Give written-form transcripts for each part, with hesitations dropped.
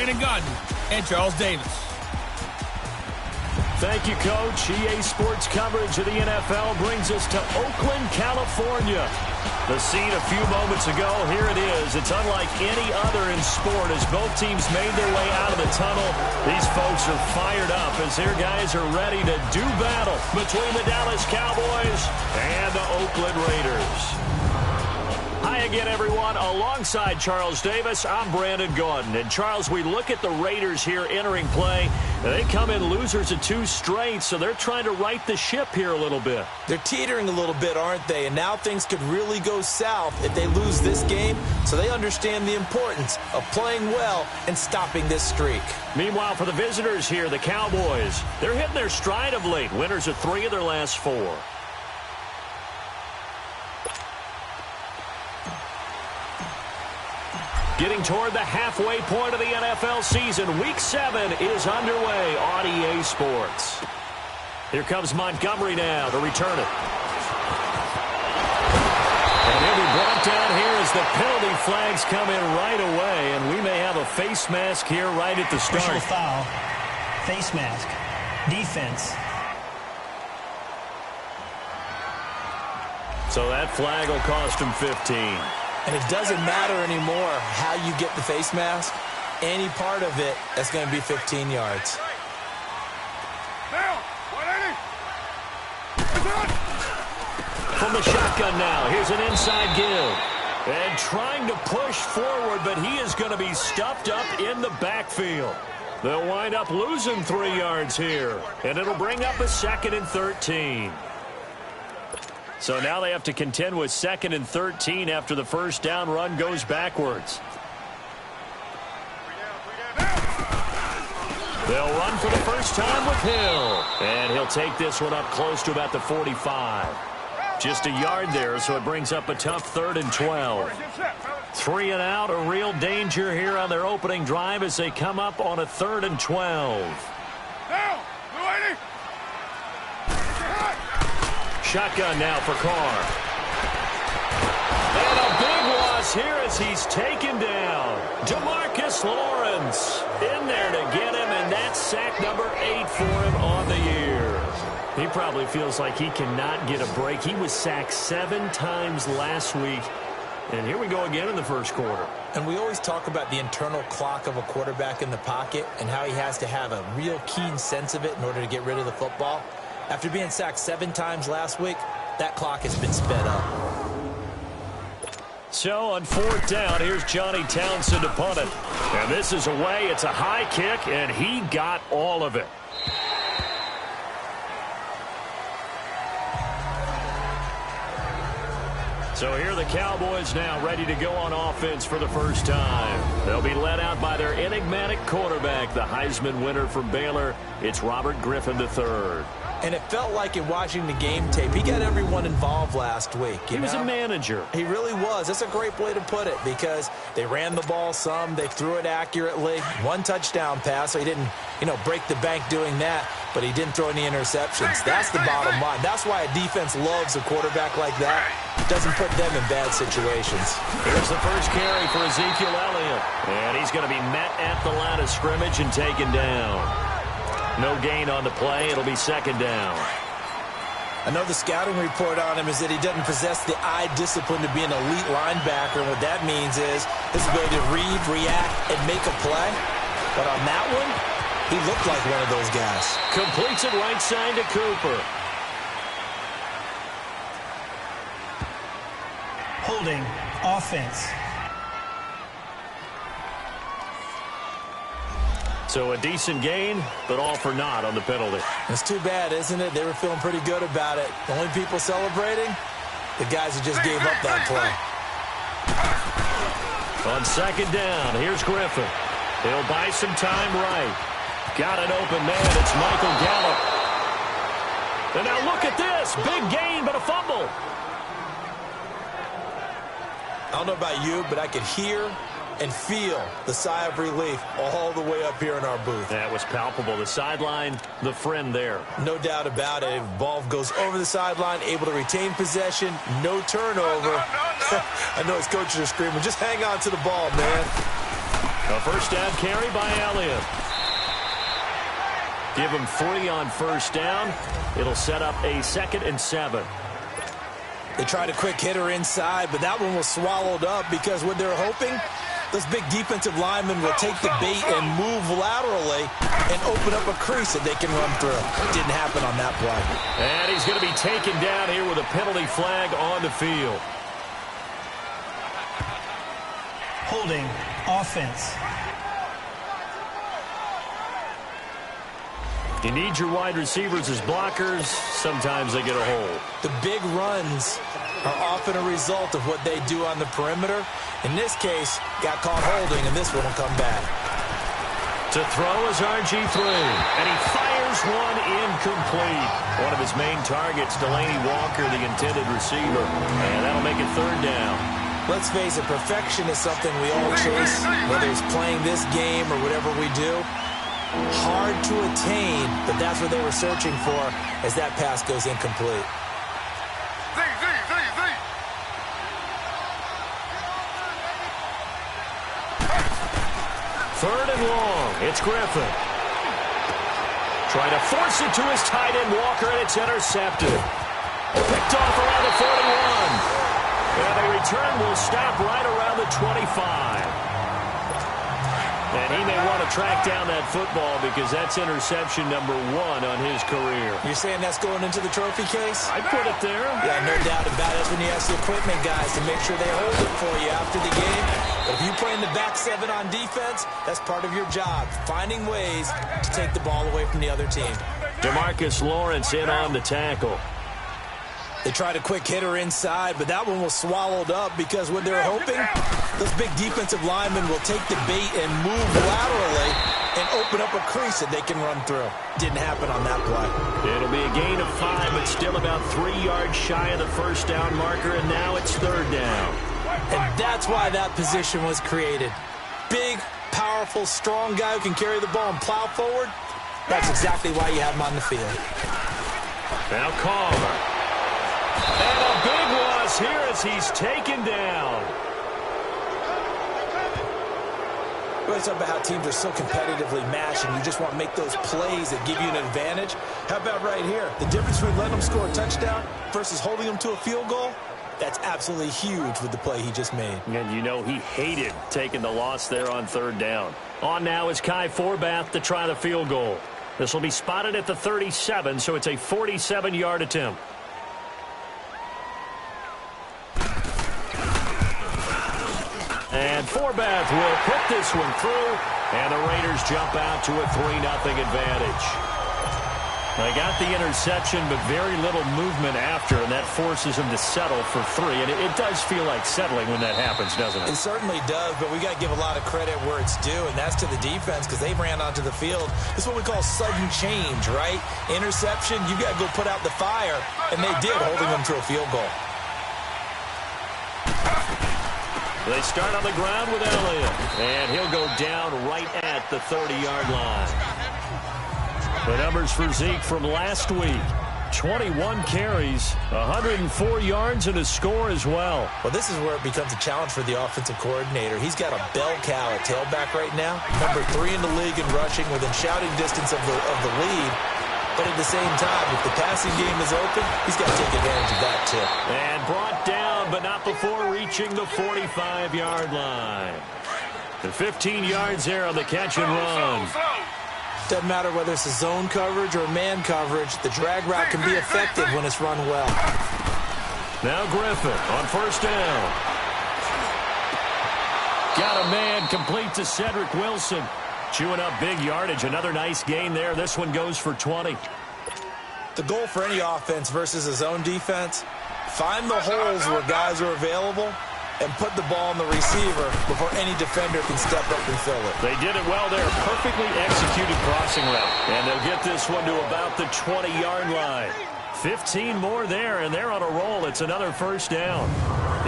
Brandon Gaudin and Charles Davis. Thank you, Coach. EA Sports coverage of the NFL brings us to Oakland, California. The scene a few moments ago, here it is. It's unlike any other in sport as both teams made their way out of the tunnel. These folks are fired up as their guys are ready to do battle between the Dallas Cowboys and the Oakland Raiders. Hi again, everyone. Alongside Charles Davis, I'm Brandon Gaudin. And, Charles, we look at the Raiders here entering play. They come in losers of 2 straight, so they're trying to right the ship here a little bit. They're teetering a little bit, aren't they? And now things could really go south if they lose this game, so they understand the importance of playing well and stopping this streak. Meanwhile, for the visitors here, the Cowboys, they're hitting their stride of late. Winners of 3 of their last 4. Getting toward the halfway point of the NFL season. Week 7 is underway on EA Sports. Here comes Montgomery now to return it. And he'll be brought down here as the penalty flags come in right away. And we may have a face mask here right at the start. Personal foul, face mask, defense. So that flag will cost him 15. And it doesn't matter anymore how you get the face mask. Any part of it, that's going to be 15 yards. From the shotgun now, here's an inside give. And trying to push forward, but he is going to be stuffed up in the backfield. They'll wind up losing 3 yards here. And it'll bring up a 2nd and 13. So now they have to contend with 2nd and 13 after the first down run goes backwards. They'll run for the first time with Hill. And he'll take this one up close to about the 45. Just a yard there, so it brings up a tough 3rd and 12. 3 and out, a real danger here on their opening drive as they come up on a 3rd and 12. Shotgun now for Carr. And a big loss here as he's taken down. DeMarcus Lawrence in there to get him, and that's sack number 8 for him on the year. He probably feels like he cannot get a break. He was sacked 7 times last week. And here we go again in the first quarter. And we always talk about the internal clock of a quarterback in the pocket and how he has to have a real keen sense of it in order to get rid of the football. After being sacked 7 times last week, that clock has been sped up. So on 4th down, here's Johnny Townsend to punt it. And this is away. It's a high kick, and he got all of it. So here are the Cowboys now ready to go on offense for the first time. They'll be led out by their enigmatic quarterback, the Heisman winner from Baylor. It's Robert Griffin III. And it felt like in watching the game tape, he got everyone involved last week. He was a manager. He really was. That's a great way to put it because they ran the ball some. They threw it accurately. 1 touchdown pass, so he didn't, break the bank doing that, but he didn't throw any interceptions. That's the bottom line. That's why a defense loves a quarterback like that. Doesn't put them in bad situations. Here's the first carry for Ezekiel Elliott. And he's going to be met at the line of scrimmage and taken down. No gain on the play. It'll be 2nd down. I know the scouting report on him is that he doesn't possess the eye discipline to be an elite linebacker. And what that means is his ability to read, react, and make a play. But on that one, he looked like one of those guys. Completes it right side to Cooper. Holding, offense. So a decent gain, but all for naught on the penalty. It's too bad, isn't it? They were feeling pretty good about it. The only people celebrating, the guys who just gave up that play. On 2nd down, here's Griffin. He'll buy some time right. Got an open man. It's Michael Gallup. And now look at this. Big gain, but a fumble. I don't know about you, but I could hear and feel the sigh of relief all the way up here in our booth. That was palpable. The sideline, the friend there. No doubt about it. Ball goes over the sideline, able to retain possession, no turnover. I know his coaches are screaming, just hang on to the ball, man. A first down carry by Elliott. Give him 3 on first down. It'll set up a 2nd and 7. They tried a quick hitter inside, but that one was swallowed up because what they're hoping, those big defensive linemen will take the bait and move laterally and open up a crease that they can run through. Didn't happen on that play. And he's going to be taken down here with a penalty flag on the field. Holding offense. You need your wide receivers as blockers. Sometimes they get a hold. The big runs are often a result of what they do on the perimeter. In this case, got caught holding, and this one will come back. To throw is RG3, and he fires one incomplete. One of his main targets, Delaney Walker, the intended receiver, and that'll make it 3rd down. Let's face it, perfection is something we all chase, whether it's playing this game or whatever we do. Hard to attain, but that's what they were searching for as that pass goes incomplete. Third and long. It's Griffin. Trying to force it to his tight end, Walker, and it's intercepted. Picked off around the 41. And a return will stop right around the 25. And he may want to track down that football because that's interception number 1 on his career. You're saying that's going into the trophy case? I'd put it there. Yeah, no doubt about it. That's when you ask the equipment guys to make sure they hold it for you after the game. But if you play in the back 7 on defense, that's part of your job, finding ways to take the ball away from the other team. DeMarcus Lawrence in on the tackle. They tried a quick hitter inside, but that one was swallowed up because what they're hoping, those big defensive linemen will take the bait and move laterally and open up a crease that they can run through. Didn't happen on that play. It'll be a gain of 5, but still about 3 yards shy of the first down marker, and now it's 3rd down. And that's why that position was created. Big, powerful, strong guy who can carry the ball and plow forward. That's exactly why you have him on the field. Now Carver. And a big loss here as he's taken down. We always talk about how teams are so competitively matched and you just want to make those plays that give you an advantage. How about right here? The difference between letting them score a touchdown versus holding them to a field goal, that's absolutely huge with the play he just made. And you know he hated taking the loss there on 3rd down. On now is Kai Forbath to try the field goal. This will be spotted at the 37, so it's a 47-yard attempt. And Forbath will put this one through, and the Raiders jump out to a 3-0 advantage. They got the interception, but very little movement after, and that forces him to settle for 3. And it does feel like settling when that happens, doesn't it? It certainly does, but we got to give a lot of credit where it's due, and that's to the defense because they ran onto the field. This is what we call sudden change, right? Interception, you got to go put out the fire, and they did, holding them to a field goal. They start on the ground with Elliott, and he'll go down right at the 30-yard line. The numbers for Zeke from last week. 21 carries, 104 yards, and a score as well. Well, this is where it becomes a challenge for the offensive coordinator. He's got a bell cow at tailback right now. Number 3 in the league in rushing within shouting distance of the lead. But at the same time, if the passing game is open, he's got to take advantage of that too. And brought down, but not before reaching the 45-yard line. The 15 yards there on the catch and run. Doesn't matter whether it's a zone coverage or man coverage, the drag route can be effective when it's run well. Now Griffin on first down. Got a man complete to Cedric Wilson. Chewing up big yardage. Another nice gain there. This one goes for 20. The goal for any offense versus a zone defense, find the holes where guys are available and put the ball on the receiver before any defender can step up and fill it. They did it well there. Perfectly executed crossing route. And they'll get this one to about the 20-yard line. 15 more there, and they're on a roll. It's another first down.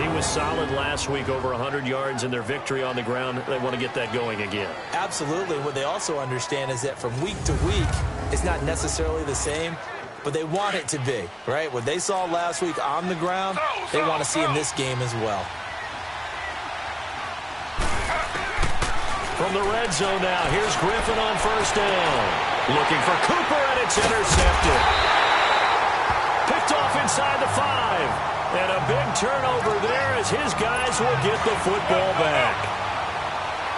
He was solid last week, over 100 yards in their victory on the ground. They want to get that going again. Absolutely. What they also understand is that from week to week, it's not necessarily the same, but they want it to be, right? What they saw last week on the ground, they want to see in this game as well. From the red zone now, here's Griffin on first down. Looking for Cooper, and it's intercepted. Picked off inside the 5. And a big turnover there as his guys will get the football back.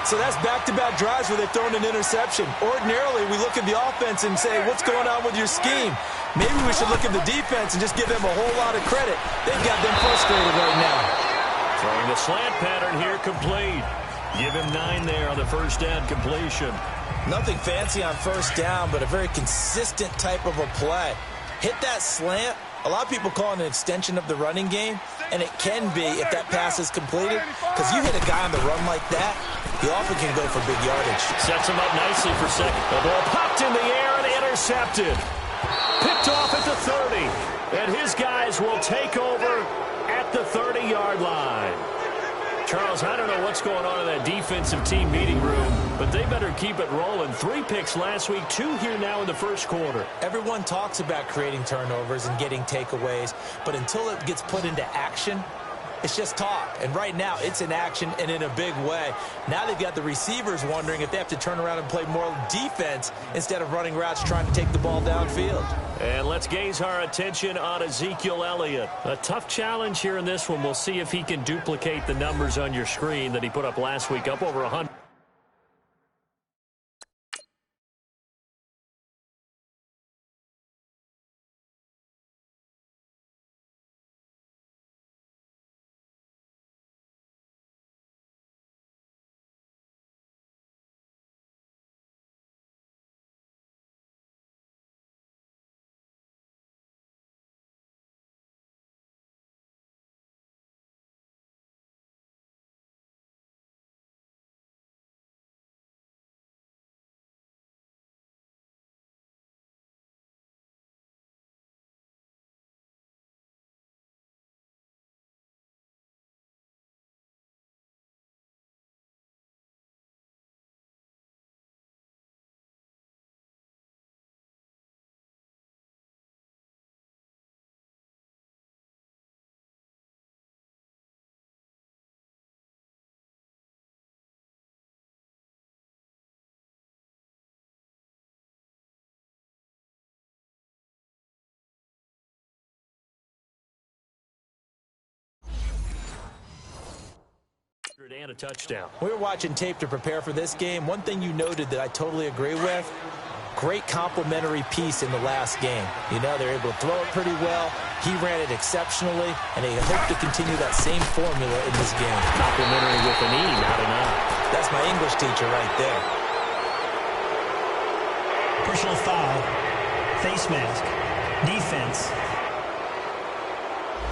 So that's back-to-back drives where they've thrown an interception. Ordinarily, we look at the offense and say, what's going on with your scheme? Maybe we should look at the defense and just give them a whole lot of credit. They've got them frustrated right now. Throwing the slant pattern here, complete. Give him 9 there on the first down completion. Nothing fancy on first down, but a very consistent type of a play. Hit that slant. A lot of people call it an extension of the running game, and it can be if that pass is completed, because you hit a guy on the run like that, he often can go for big yardage. Sets him up nicely for second. The ball popped in the air and intercepted. Picked off at the 30, and his guys will take over at the 30-yard line. Charles, I don't know what's going on in that defensive team meeting room, but they better keep it rolling. 3 picks last week, 2 here now in the first quarter. Everyone talks about creating turnovers and getting takeaways, but until it gets put into action, it's just talk. And right now, it's in action and in a big way. Now they've got the receivers wondering if they have to turn around and play more defense instead of running routes trying to take the ball downfield. And let's gaze our attention on Ezekiel Elliott. A tough challenge here in this one. We'll see if he can duplicate the numbers on your screen that he put up last week, up over 100. And a touchdown. We were watching tape to prepare for this game. One thing you noted that I totally agree with, great complementary piece in the last game. You know, they're able to throw it pretty well. He ran it exceptionally, and they hope to continue that same formula in this game. Complimentary with an E, not an I. That's my English teacher right there. Personal foul, face mask, defense.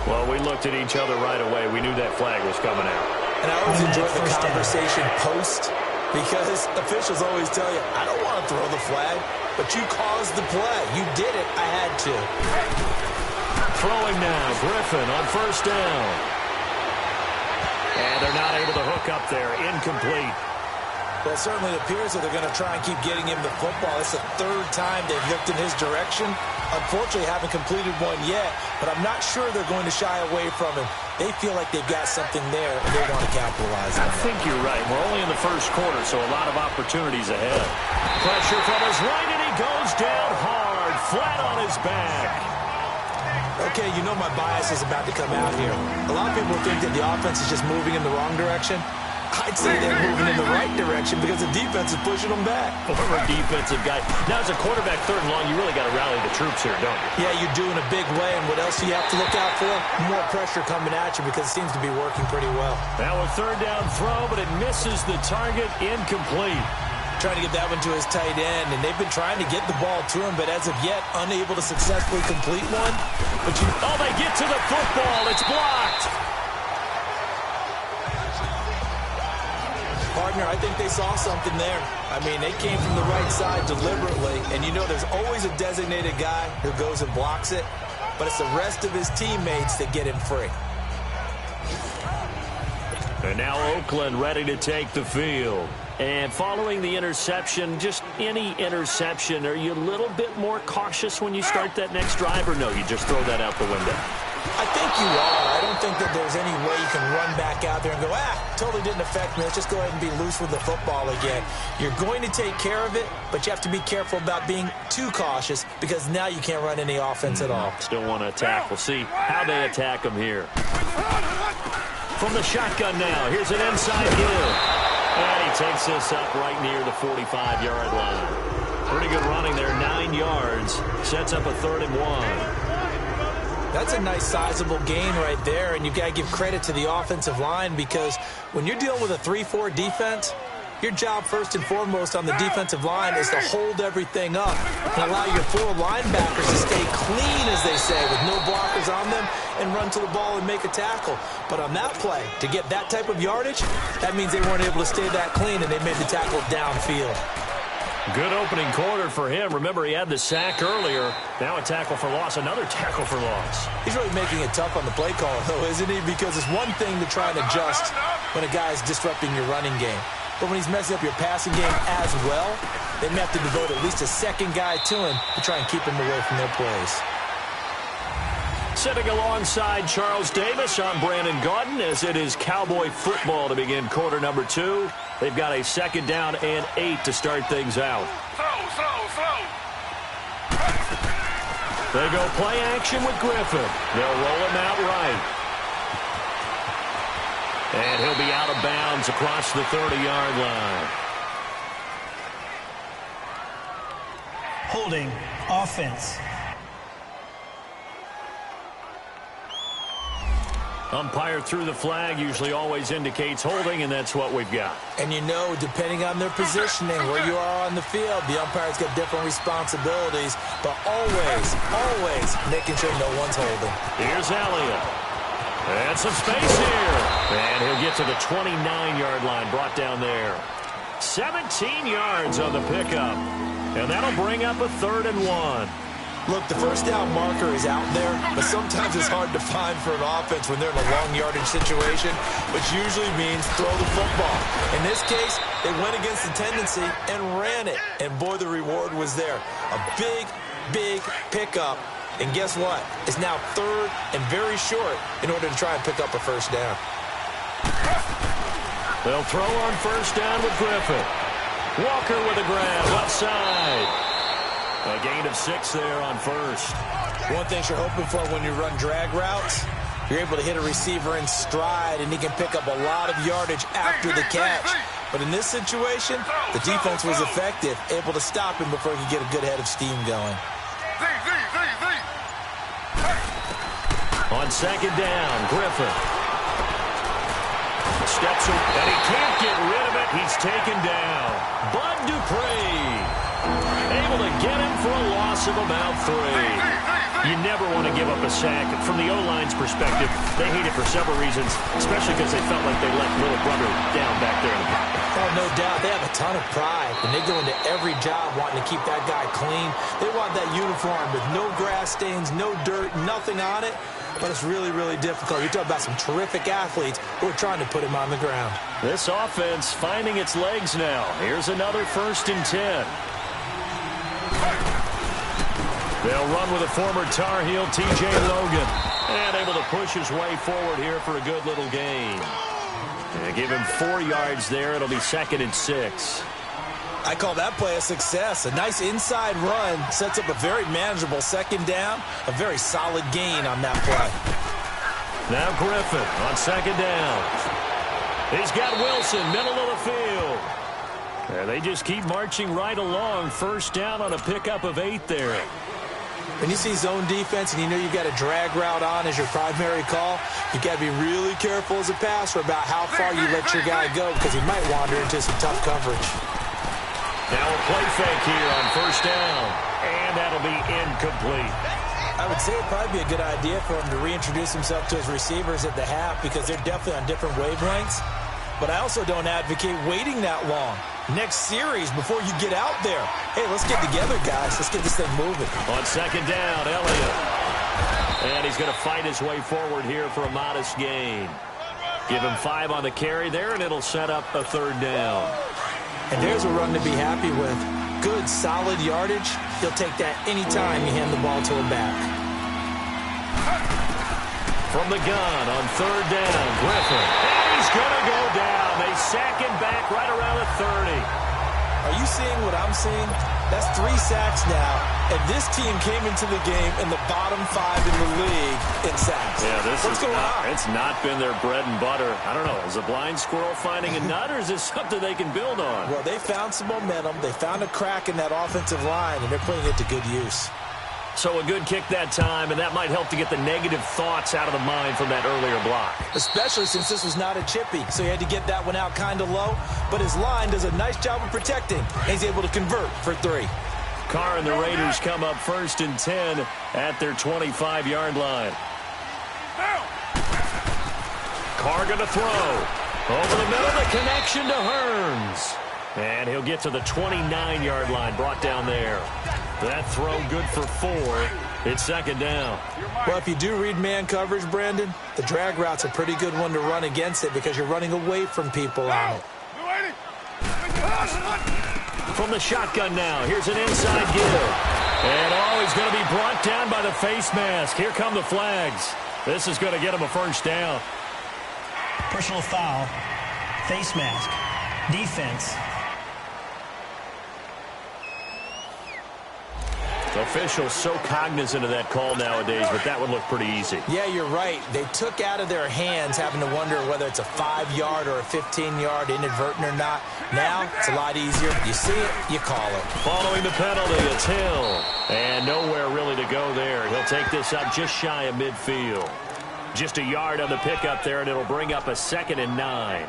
Well, we looked at each other right away. We knew that flag was coming out. And I always enjoy the conversation post, because officials always tell you, I don't want to throw the flag, but you caused the play. You did it. I had to. Throwing now, Griffin on first down. And they're not able to hook up there. Incomplete. Well, it certainly appears that they're going to try and keep getting him the football. It's the 3rd time they've looked in his direction. Unfortunately, haven't completed one yet, but I'm not sure they're going to shy away from him. They feel like they've got something there, and they want to capitalize on it. I think you're right. We're only in the first quarter, so a lot of opportunities ahead. Pressure from his right, and he goes down hard, flat on his back. Okay, you know my bias is about to come out here. A lot of people think that the offense is just moving in the wrong direction. I'd say they're moving in the right direction because the defense is pushing them back. Former defensive guy. Now, as a quarterback, 3rd and long, you really got to rally the troops here, don't you? Yeah, you do in a big way. And what else do you have to look out for? More pressure coming at you because it seems to be working pretty well. Now a 3rd down throw, but it misses the target. Incomplete. Trying to get that one to his tight end, and they've been trying to get the ball to him, but as of yet, unable to successfully complete one. But they get to the football. It's blocked. Partner, I think they saw something there. I mean, they came from the right side deliberately, and you know there's always a designated guy who goes and blocks it, but it's the rest of his teammates that get him free. And now Oakland ready to take the field. And following the interception, just any interception, are you a little bit more cautious when you start that next drive, or no, you just throw that out the window? I think you are. I don't think that there's any way you can run back out there and go, totally didn't affect me. Let's just go ahead and be loose with the football again. You're going to take care of it, but you have to be careful about being too cautious because now you can't run any offense at all. Still want to attack. We'll see how they attack him here. From the shotgun now, here's an inside give. And he takes this up right near the 45-yard line. Pretty good running there, 9 yards. Sets up a 3rd and 1. That's a nice sizable gain right there, and you've got to give credit to the offensive line because when you're dealing with a 3-4 defense, your job first and foremost on the defensive line is to hold everything up and allow your 4 linebackers to stay clean, as they say, with no blockers on them and run to the ball and make a tackle. But on that play, to get that type of yardage, that means they weren't able to stay that clean, and they made the tackle downfield. Good opening quarter for him. Remember, he had the sack earlier. Now a tackle for loss, another tackle for loss. He's really making it tough on the play call, though, isn't he? Because it's one thing to try and adjust when a guy's disrupting your running game. But when he's messing up your passing game as well, they may have to devote at least a second guy to him to try and keep him away from their plays. Sitting alongside Charles Davis, I'm Brandon Gaudin as it is Cowboy football to begin quarter number 2. They've got a 2nd down and 8 to start things out. They go play action with Griffin. They'll roll him out right. And he'll be out of bounds across the 30-yard line. Holding offense. Umpire through the flag usually always indicates holding, and that's what we've got. And you know, depending on their positioning, where you are on the field, the umpire's got different responsibilities, but always making sure no one's holding. Here's Elliott. And some space here. And he'll get to the 29-yard line, brought down there. 17 yards on the pickup. And that'll bring up a 3rd and 1. Look, the first down marker is out there, but sometimes it's hard to find for an offense when they're in a long yardage situation, which usually means throw the football. In this case, they went against the tendency and ran it. And boy, the reward was there. A big pickup. And guess what? It's now 3rd and very short in order to try and pick up a first down. They'll throw on first down with Griffin. Walker with a grab, left side. A gain of 6 there on first. One thing you're hoping for when you run drag routes, you're able to hit a receiver in stride, and he can pick up a lot of yardage after the catch. But in this situation, the defense was effective, able to stop him before he could get a good head of steam going. On 2nd down, Griffin. Steps in, and he can't get rid of it. He's taken down. Bud Dupree. Able to get him for a loss of about 3. You never want to give up a sack. From the O-line's perspective, they hate it for several reasons, especially because they felt like they let little brother down back there in the pocket. Oh, no doubt. They have a ton of pride, and they go into every job wanting to keep that guy clean. They want that uniform with no grass stains, no dirt, nothing on it. But it's really difficult. You're talking about some terrific athletes who are trying to put him on the ground. This offense finding its legs now. Here's another 1st and 10. They'll run with a former Tar Heel, T.J. Logan. And able to push his way forward here for a good little gain. And give him 4 yards there. It'll be 2nd and 6. I call that play a success. A nice inside run sets up a very manageable 2nd down. A very solid gain on that play. Now Griffin on 2nd down. He's got Wilson, middle of the field. And they just keep marching right along. First down on a pickup of 8 there. When you see zone defense and you know you've got a drag route on as your primary call, you've got to be really careful as a passer about how far you let your guy go because he might wander into some tough coverage. Now a play fake here on first down, and that'll be incomplete. I would say it'd probably be a good idea for him to reintroduce himself to his receivers at the half because they're definitely on different wavelengths. But I also don't advocate waiting that long. Next series before you get out there. Hey, let's get together, guys. Let's get this thing moving. On second down, Elliott. And he's going to fight his way forward here for a modest gain. Give him 5 on the carry there, and it'll set up a third down. And there's a run to be happy with. Good, solid yardage. He'll take that anytime you hand the ball to him back. From the gun on third down, Griffin. And he's going to go down. They sack him back right around the 30. Are you seeing what I'm seeing? That's 3 sacks now, and this team came into the game in the bottom 5 in the league in sacks. Yeah, What's going on? It's not been their bread and butter. I don't know. Is a blind squirrel finding a nut, or is this something they can build on? Well, they found some momentum. They found a crack in that offensive line, and they're putting it to good use. So a good kick that time, and that might help to get the negative thoughts out of the mind from that earlier block. Especially since this was not a chippy, so he had to get that one out kind of low. But his line does a nice job of protecting, and he's able to convert for 3. Carr and the Raiders come up 1st and 10 at their 25-yard line. Carr going to throw. Over the middle, the connection to Hearns. And he'll get to the 29-yard line, brought down there. That throw good for 4. It's 2nd down. Well, if you do read man coverage, Brandon, the drag route's a pretty good one to run against it because you're running away from people on it. From the shotgun now, here's an inside give. And he's going to be brought down by the face mask. Here come the flags. This is going to get him a 1st down. Personal foul. Face mask. Defense. Officials so cognizant of that call nowadays, but that would look pretty easy. Yeah, you're right. They took out of their hands having to wonder whether it's a 5-yard or a 15-yard inadvertent or not. Now, it's a lot easier. You see it, you call it. Following the penalty, it's Hill. And nowhere really to go there. He'll take this up just shy of midfield. Just a yard on the pickup there, and it'll bring up a 2nd and 9.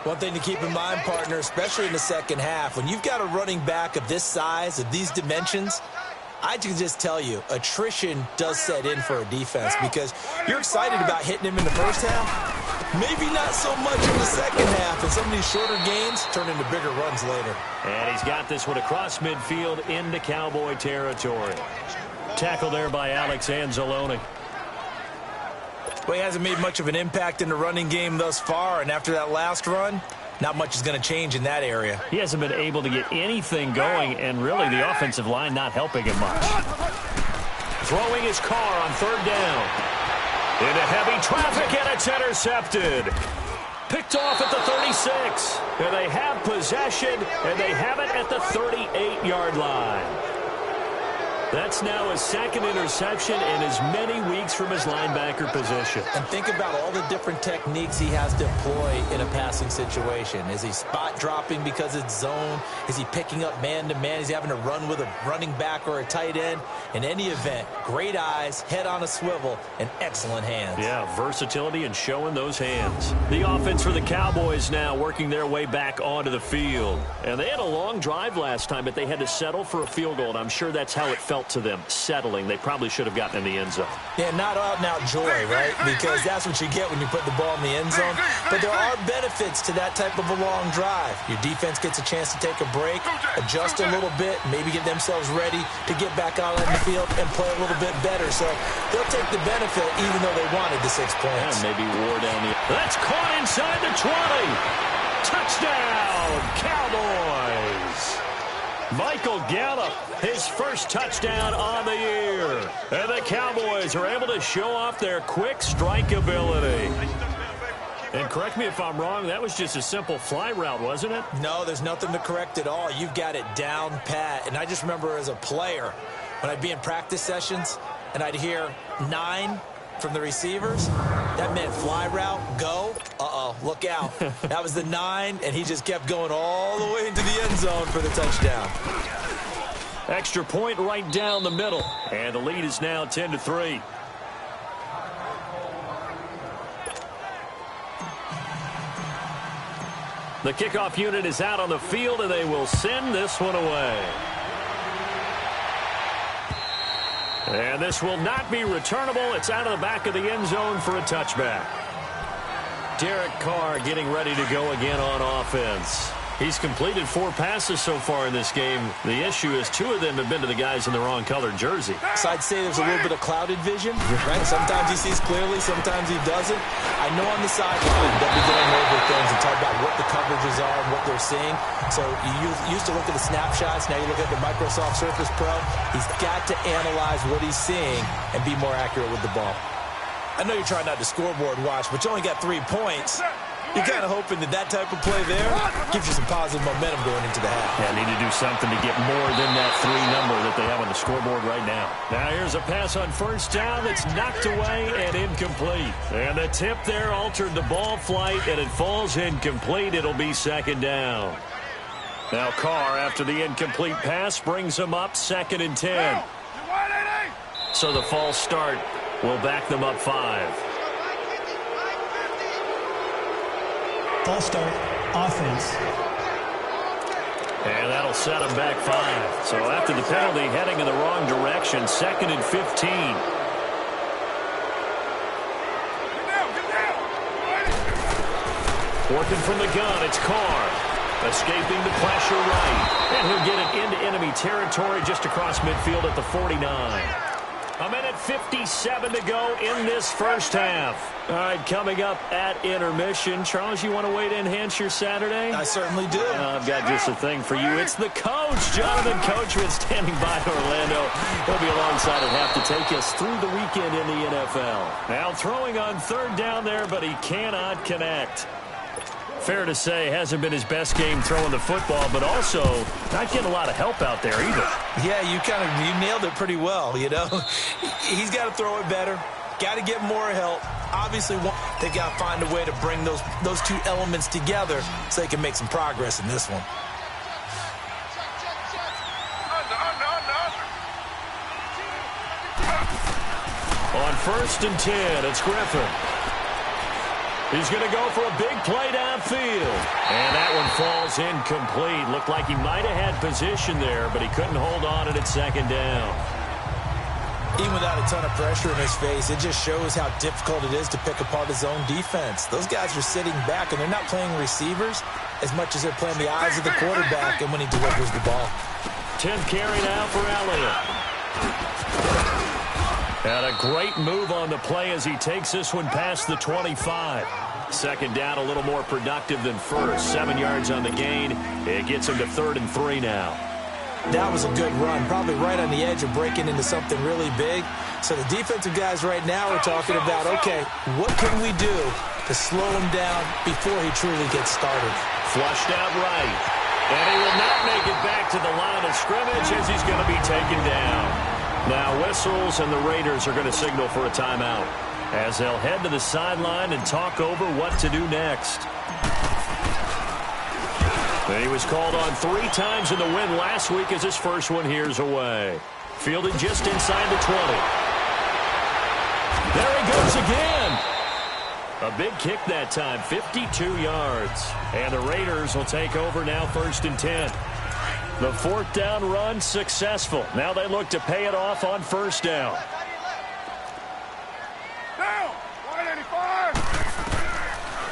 One thing to keep in mind, partner, especially in the second half, when you've got a running back of this size, of these dimensions, I can just tell you, attrition does set in for a defense because you're excited about hitting him in the first half. Maybe not so much in the second half, and some of these shorter gains turn into bigger runs later. And he's got this one across midfield into Cowboy territory. Tackle there by Alex Anzalone. Well, he hasn't made much of an impact in the running game thus far, and after that last run, not much is going to change in that area. He hasn't been able to get anything going, and really the offensive line not helping him much. Throwing his Carr on 3rd down. Into heavy traffic, and it's intercepted. Picked off at the 36. And they have possession, and they have it at the 38-yard line. That's now his 2nd interception in as many weeks from his linebacker position. And think about all the different techniques he has to employ in a passing situation. Is he spot dropping because it's zone? Is he picking up man-to-man? Is he having to run with a running back or a tight end? In any event, great eyes, head on a swivel, and excellent hands. Yeah, versatility and showing those hands. The offense for the Cowboys now working their way back onto the field. And they had a long drive last time, but they had to settle for a field goal, and I'm sure that's how it felt to them, settling. They probably should have gotten in the end zone. Yeah, not out-and-out joy, right? Because that's what you get when you put the ball in the end zone. But there are benefits to that type of a long drive. Your defense gets a chance to take a break, adjust a little bit, maybe get themselves ready to get back out on the field and play a little bit better. So they'll take the benefit even though they wanted the 6 points. And maybe wore down the... That's caught inside the 20. Touchdown, Cowboys. Michael Gallup, his first touchdown on the year. And the Cowboys are able to show off their quick strike ability. And correct me if I'm wrong, that was just a simple fly route, wasn't it? No, there's nothing to correct at all. You've got it down pat. And I just remember as a player, when I'd be in practice sessions and I'd hear 9 from the receivers, that meant fly route, go, look out. That was the 9, and he just kept going all the way into the end zone for the touchdown. Extra point right down the middle, and the lead is now 10-3. The kickoff unit is out on the field, and they will send this one away. And this will not be returnable. It's out of the back of the end zone for a touchback. Derek Carr getting ready to go again on offense. He's completed 4 passes so far in this game. The issue is 2 of them have been to the guys in the wrong colored jersey. So I'd say there's a little bit of clouded vision, right? Sometimes he sees clearly, sometimes he doesn't. I know on the sideline they'll be going over things and talk about what the coverages are and what they're seeing. So you used to look at the snapshots. Now you look at the Microsoft Surface Pro. He's got to analyze what he's seeing and be more accurate with the ball. I know you're trying not to scoreboard watch, but you only got 3 points. You're kind of hoping that type of play there gives you some positive momentum going into the half. Yeah, need to do something to get more than that 3 number that they have on the scoreboard right now. Now here's a pass on first down that's knocked away and incomplete. And the tip there altered the ball flight, and it falls incomplete. It'll be second down. Now Carr, after the incomplete pass, brings him up 2nd and 10. So the false start will back them up 5. False start, offense. And that'll set him back 5. So after the penalty, heading in the wrong direction, 2nd and 15. Working from the gun, it's Carr. Escaping the pressure right. And he'll get it into enemy territory just across midfield at the 49. 1:57 to go in this first half. All right, coming up at intermission. Charles, you want to wait to enhance your Saturday? I certainly do. I've got just a thing for you. It's the coach, Jonathan Coachman, standing by Orlando. He'll be alongside at half to take us through the weekend in the NFL. Now throwing on 3rd down there, but he cannot connect. Fair to say, hasn't been his best game throwing the football, but also not getting a lot of help out there either. Yeah, you nailed it pretty well, you know. He's got to throw it better. Got to get more help. Obviously, they got to find a way to bring those 2 elements together so they can make some progress in this one. On 1st and 10, it's Griffin. He's going to go for a big play downfield. And that one falls incomplete. Looked like he might have had position there, but he couldn't hold on at 2nd down. Even without a ton of pressure in his face, it just shows how difficult it is to pick apart his own defense. Those guys are sitting back, and they're not playing receivers as much as they're playing the eyes of the quarterback and when he delivers the ball. 10th carry now for Elliott. And a great move on the play as he takes this one past the 25. 2nd down, a little more productive than first. 7 yards on the gain. It gets him to 3rd and 3 now. That was a good run, probably right on the edge of breaking into something really big. So the defensive guys right now are talking about, okay, what can we do to slow him down before he truly gets started? Flushed out right. And he will not make it back to the line of scrimmage as he's going to be taken down. Now whistles, and the Raiders are going to signal for a timeout as they'll head to the sideline and talk over what to do next. And he was called on 3 times in the win last week as his first one here's away. Fielded just inside the 20. There he goes again. A big kick that time, 52 yards. And the Raiders will take over now 1st and 10. The 4th down run successful. Now they look to pay it off on 1st down.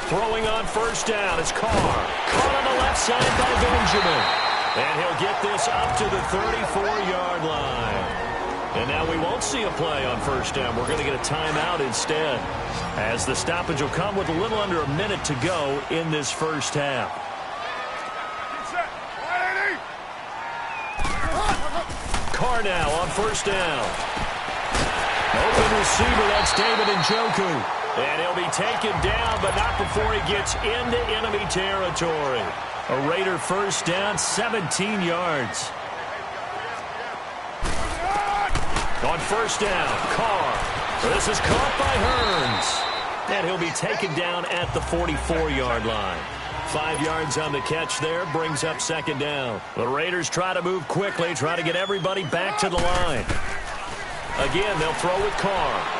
Throwing on 1st down, it's Carr. Caught on the left side by Benjamin. And he'll get this up to the 34-yard line. And now we won't see a play on 1st down. We're going to get a timeout instead, as the stoppage will come with a little under a minute to go in this first half. Carr now on 1st down. Open receiver, that's David Njoku. And he'll be taken down, but not before he gets into enemy territory. A Raider 1st down, 17 yards. On 1st down, Carr. This is caught by Hearns. And he'll be taken down at the 44-yard line. 5 yards on the catch there, brings up 2nd down. The Raiders try to move quickly, try to get everybody back to the line. Again, they'll throw with Carr.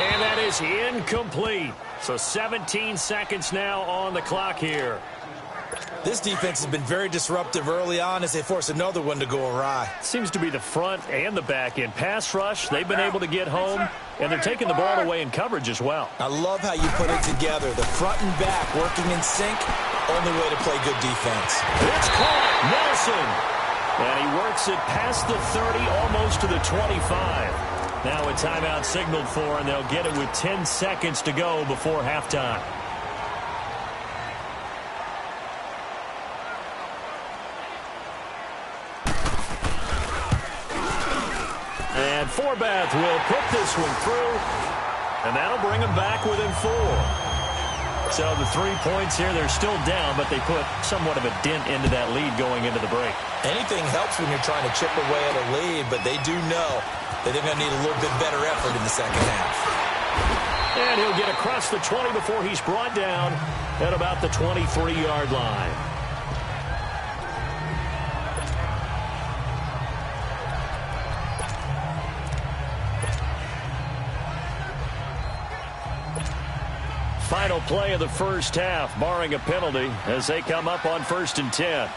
And that is incomplete. So 17 seconds now on the clock here. This defense has been very disruptive early on as they force another one to go awry. Seems to be the front and the back end. Pass rush, they've been able to get home, and they're taking the ball away in coverage as well. I love how you put it together. The front and back working in sync, only way to play good defense. It's caught, Nelson. And he works it past the 30, almost to the 25. Now a timeout signaled for, and they'll get it with 10 seconds to go before halftime. And Forbath will put this one through, and that'll bring them back within 4. So the 3 points here, they're still down, but they put somewhat of a dent into that lead going into the break. Anything helps when you're trying to chip away at a lead, but they do know that they're going to need a little bit better effort in the second half. And he'll get across the 20 before he's brought down at about the 23-yard line. Final play of the first half, barring a penalty, as they come up on 1st and 10.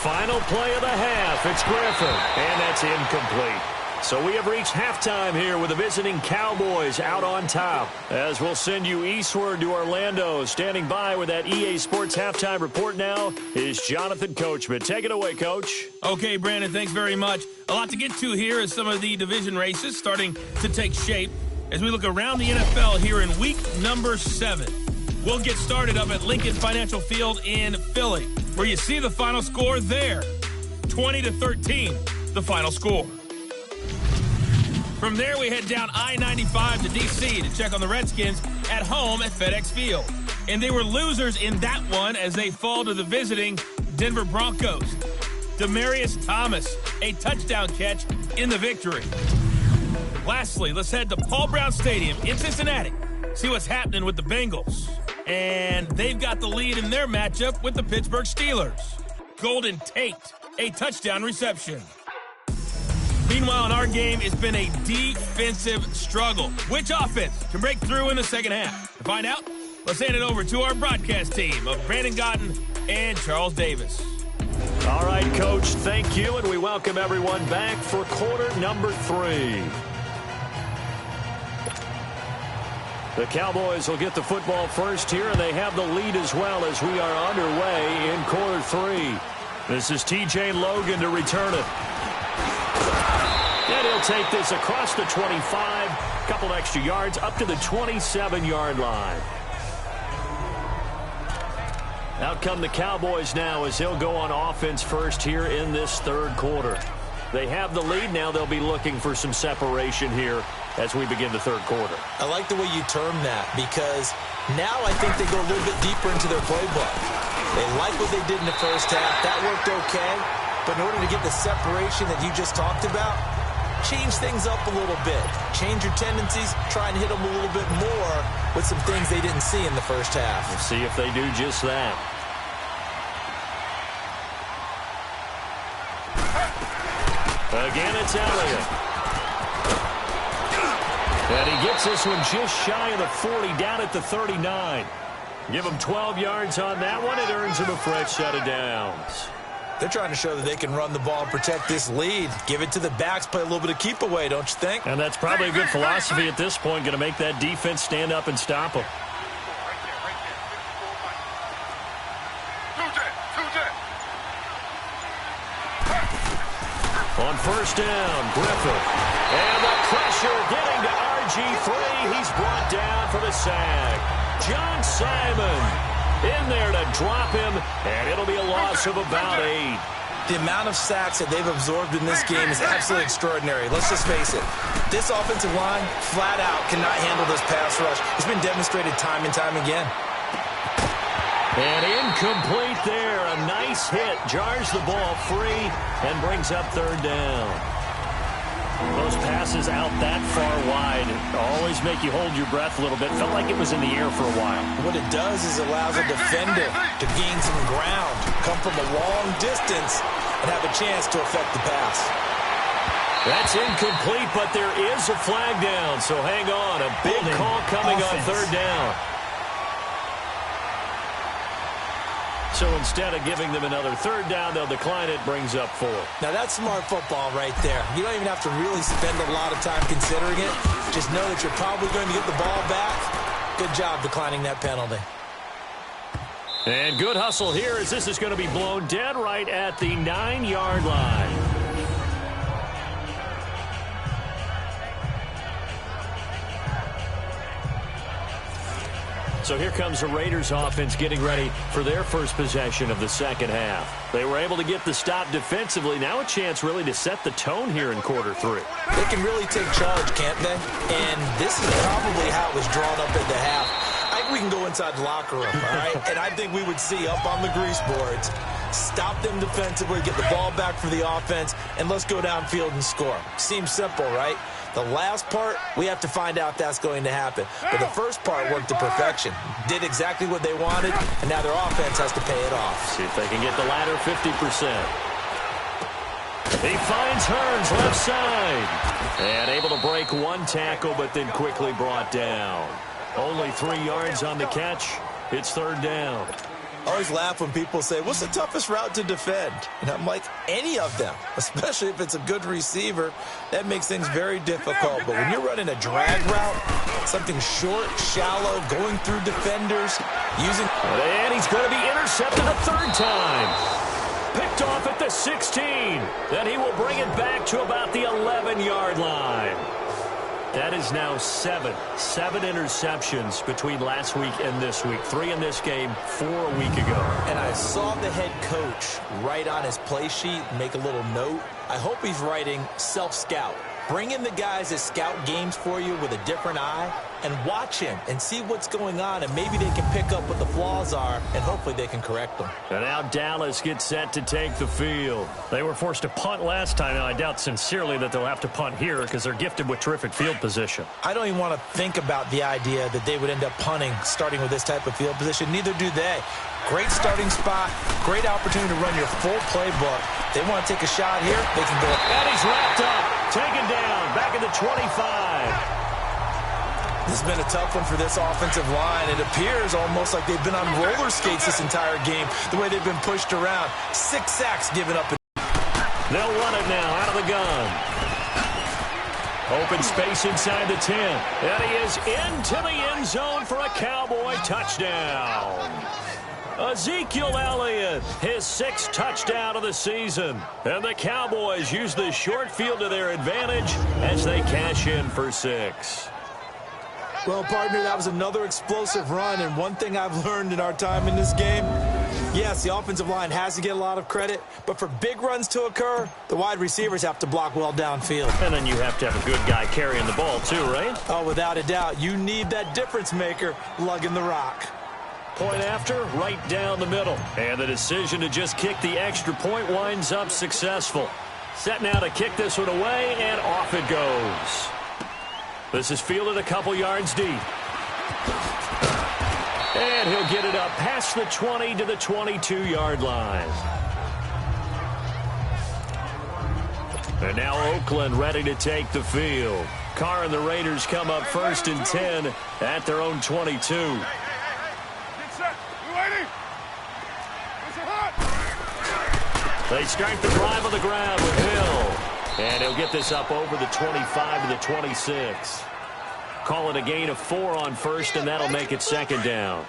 Final play of the half. It's Griffin, and that's incomplete. So we have reached halftime here with the visiting Cowboys out on top. As we'll send you eastward to Orlando. Standing by with that EA Sports halftime report now is Jonathan Coachman. Take it away, Coach. Okay, Brandon, thanks very much. A lot to get to here as some of the division races starting to take shape as we look around the NFL here in week number 7. We'll get started up at Lincoln Financial Field in Philly, where you see the final score there, 20-13, the final score. From there, we head down I-95 to D.C. to check on the Redskins at home at FedEx Field. And they were losers in that one as they fall to the visiting Denver Broncos. Demaryius Thomas, a touchdown catch in the victory. Lastly, let's head to Paul Brown Stadium in Cincinnati, see what's happening with the Bengals. And they've got the lead in their matchup with the Pittsburgh Steelers. Golden Tate, a touchdown reception. Meanwhile, in our game, it's been a defensive struggle. Which offense can break through in the second half? To find out, let's hand it over to our broadcast team of Brandon Gotten and Charles Davis. All right, Coach, thank you, and we welcome everyone back for quarter number 3. The Cowboys will get the football first here, and they have the lead as well as we are underway in quarter 3. This is T.J. Logan to return it. And he'll take this across the 25, couple extra yards, up to the 27-yard line. Out come the Cowboys now as he'll go on offense first here in this third quarter. They have the lead. Now they'll be looking for some separation here as we begin the third quarter. I like the way you term that because now I think they go a little bit deeper into their playbook. They like what they did in the first half. That worked okay. But in order to get the separation that you just talked about, change things up a little bit. Change your tendencies. Try and hit them a little bit more with some things they didn't see in the first half. We'll see if they do just that. Again, it's Elliott. And he gets this one just shy of the 40, down at the 39. Give him 12 yards on that one. It earns him a fresh set of downs. They're trying to show that they can run the ball and protect this lead. Give it to the backs, play a little bit of keep away, don't you think? And that's probably a good philosophy at this point, going to make that defense stand up and stop them. On first down, Griffin. And the pressure getting to RG3. He's brought down for the sack. John Simon in there to drop him, and it'll be a loss of about 8. The amount of sacks that they've absorbed in this game is absolutely extraordinary. Let's just face it. This offensive line, flat out, cannot handle this pass rush. It's been demonstrated time and time again. And incomplete there. A nice hit. Jars the ball free and brings up third down. Those passes out that far wide always make you hold your breath a little bit. Felt like it was in the air for a while. What it does is it allows a defender to gain some ground, come from a long distance, and have a chance to affect the pass. That's incomplete, but there is a flag down, so hang on. A big call coming on third down. So instead of giving them another third down, they'll decline it, brings up 4. Now that's smart football right there. You don't even have to really spend a lot of time considering it. Just know that you're probably going to get the ball back. Good job declining that penalty. And good hustle here as this is going to be blown dead right at the 9-yard line. So here comes the Raiders offense getting ready for their first possession of the second half. They were able to get the stop defensively. Now a chance really to set the tone here in quarter 3. They can really take charge, can't they? And this is probably how it was drawn up in the half. I think we can go inside the locker room, all right? And I think we would see up on the grease boards, stop them defensively, get the ball back for the offense, and let's go downfield and score. Seems simple, right? The last part, we have to find out if that's going to happen. But the first part worked to perfection. Did exactly what they wanted, and now their offense has to pay it off. See if they can get the latter 50%. He finds Hearns left side. And able to break one tackle, but then quickly brought down. Only 3 yards on the catch. It's third down. I always laugh when people say, what's the toughest route to defend? And I'm like, any of them, especially if it's a good receiver. That makes things very difficult. But when you're running a drag route, something short, shallow, going through defenders, using... And he's going to be intercepted a third time. Picked off at the 16. Then he will bring it back to about the 11-yard line. That is now 7 interceptions between last week and this week. 3 in this game, 4 a week ago. And I saw the head coach write on his play sheet, make a little note. I hope he's writing self-scout. Bring in the guys that scout games for you with a different eye and watch him and see what's going on, and maybe they can pick up what the flaws are, and hopefully they can correct them. And now Dallas gets set to take the field. They were forced to punt last time, and I doubt sincerely that they'll have to punt here because they're gifted with terrific field position. I don't even want to think about the idea that they would end up punting starting with this type of field position. Neither do they. Great starting spot, great opportunity to run your full playbook. They want to take a shot here, they can go. And he's wrapped up, taken down, back at the 25. This has been a tough one for this offensive line. It appears almost like they've been on roller skates this entire game, the way they've been pushed around. 6 sacks given up. They'll run it now out of the gun. Open space inside the 10. And he is into the end zone for a Cowboy touchdown. Ezekiel Elliott, his 6th touchdown of the season. And the Cowboys use the short field to their advantage as they cash in for 6. Well, partner, that was another explosive run, and one thing I've learned in our time in this game, yes, the offensive line has to get a lot of credit, but for big runs to occur, the wide receivers have to block well downfield. And then you have to have a good guy carrying the ball too, right? Oh, without a doubt. You need that difference maker lugging the rock. Point after, right down the middle. And the decision to just kick the extra point winds up successful. Set now to kick this one away, and off it goes. This is fielded a couple yards deep. And he'll get it up past the 20 to the 22-yard line. And now Oakland ready to take the field. Carr and the Raiders come up 1st and 10 at their own 22. They start the drive on the ground with Hill. And he'll get this up over the 25 to the 26. Call it a gain of 4 on 1st, and that'll make it 2nd down.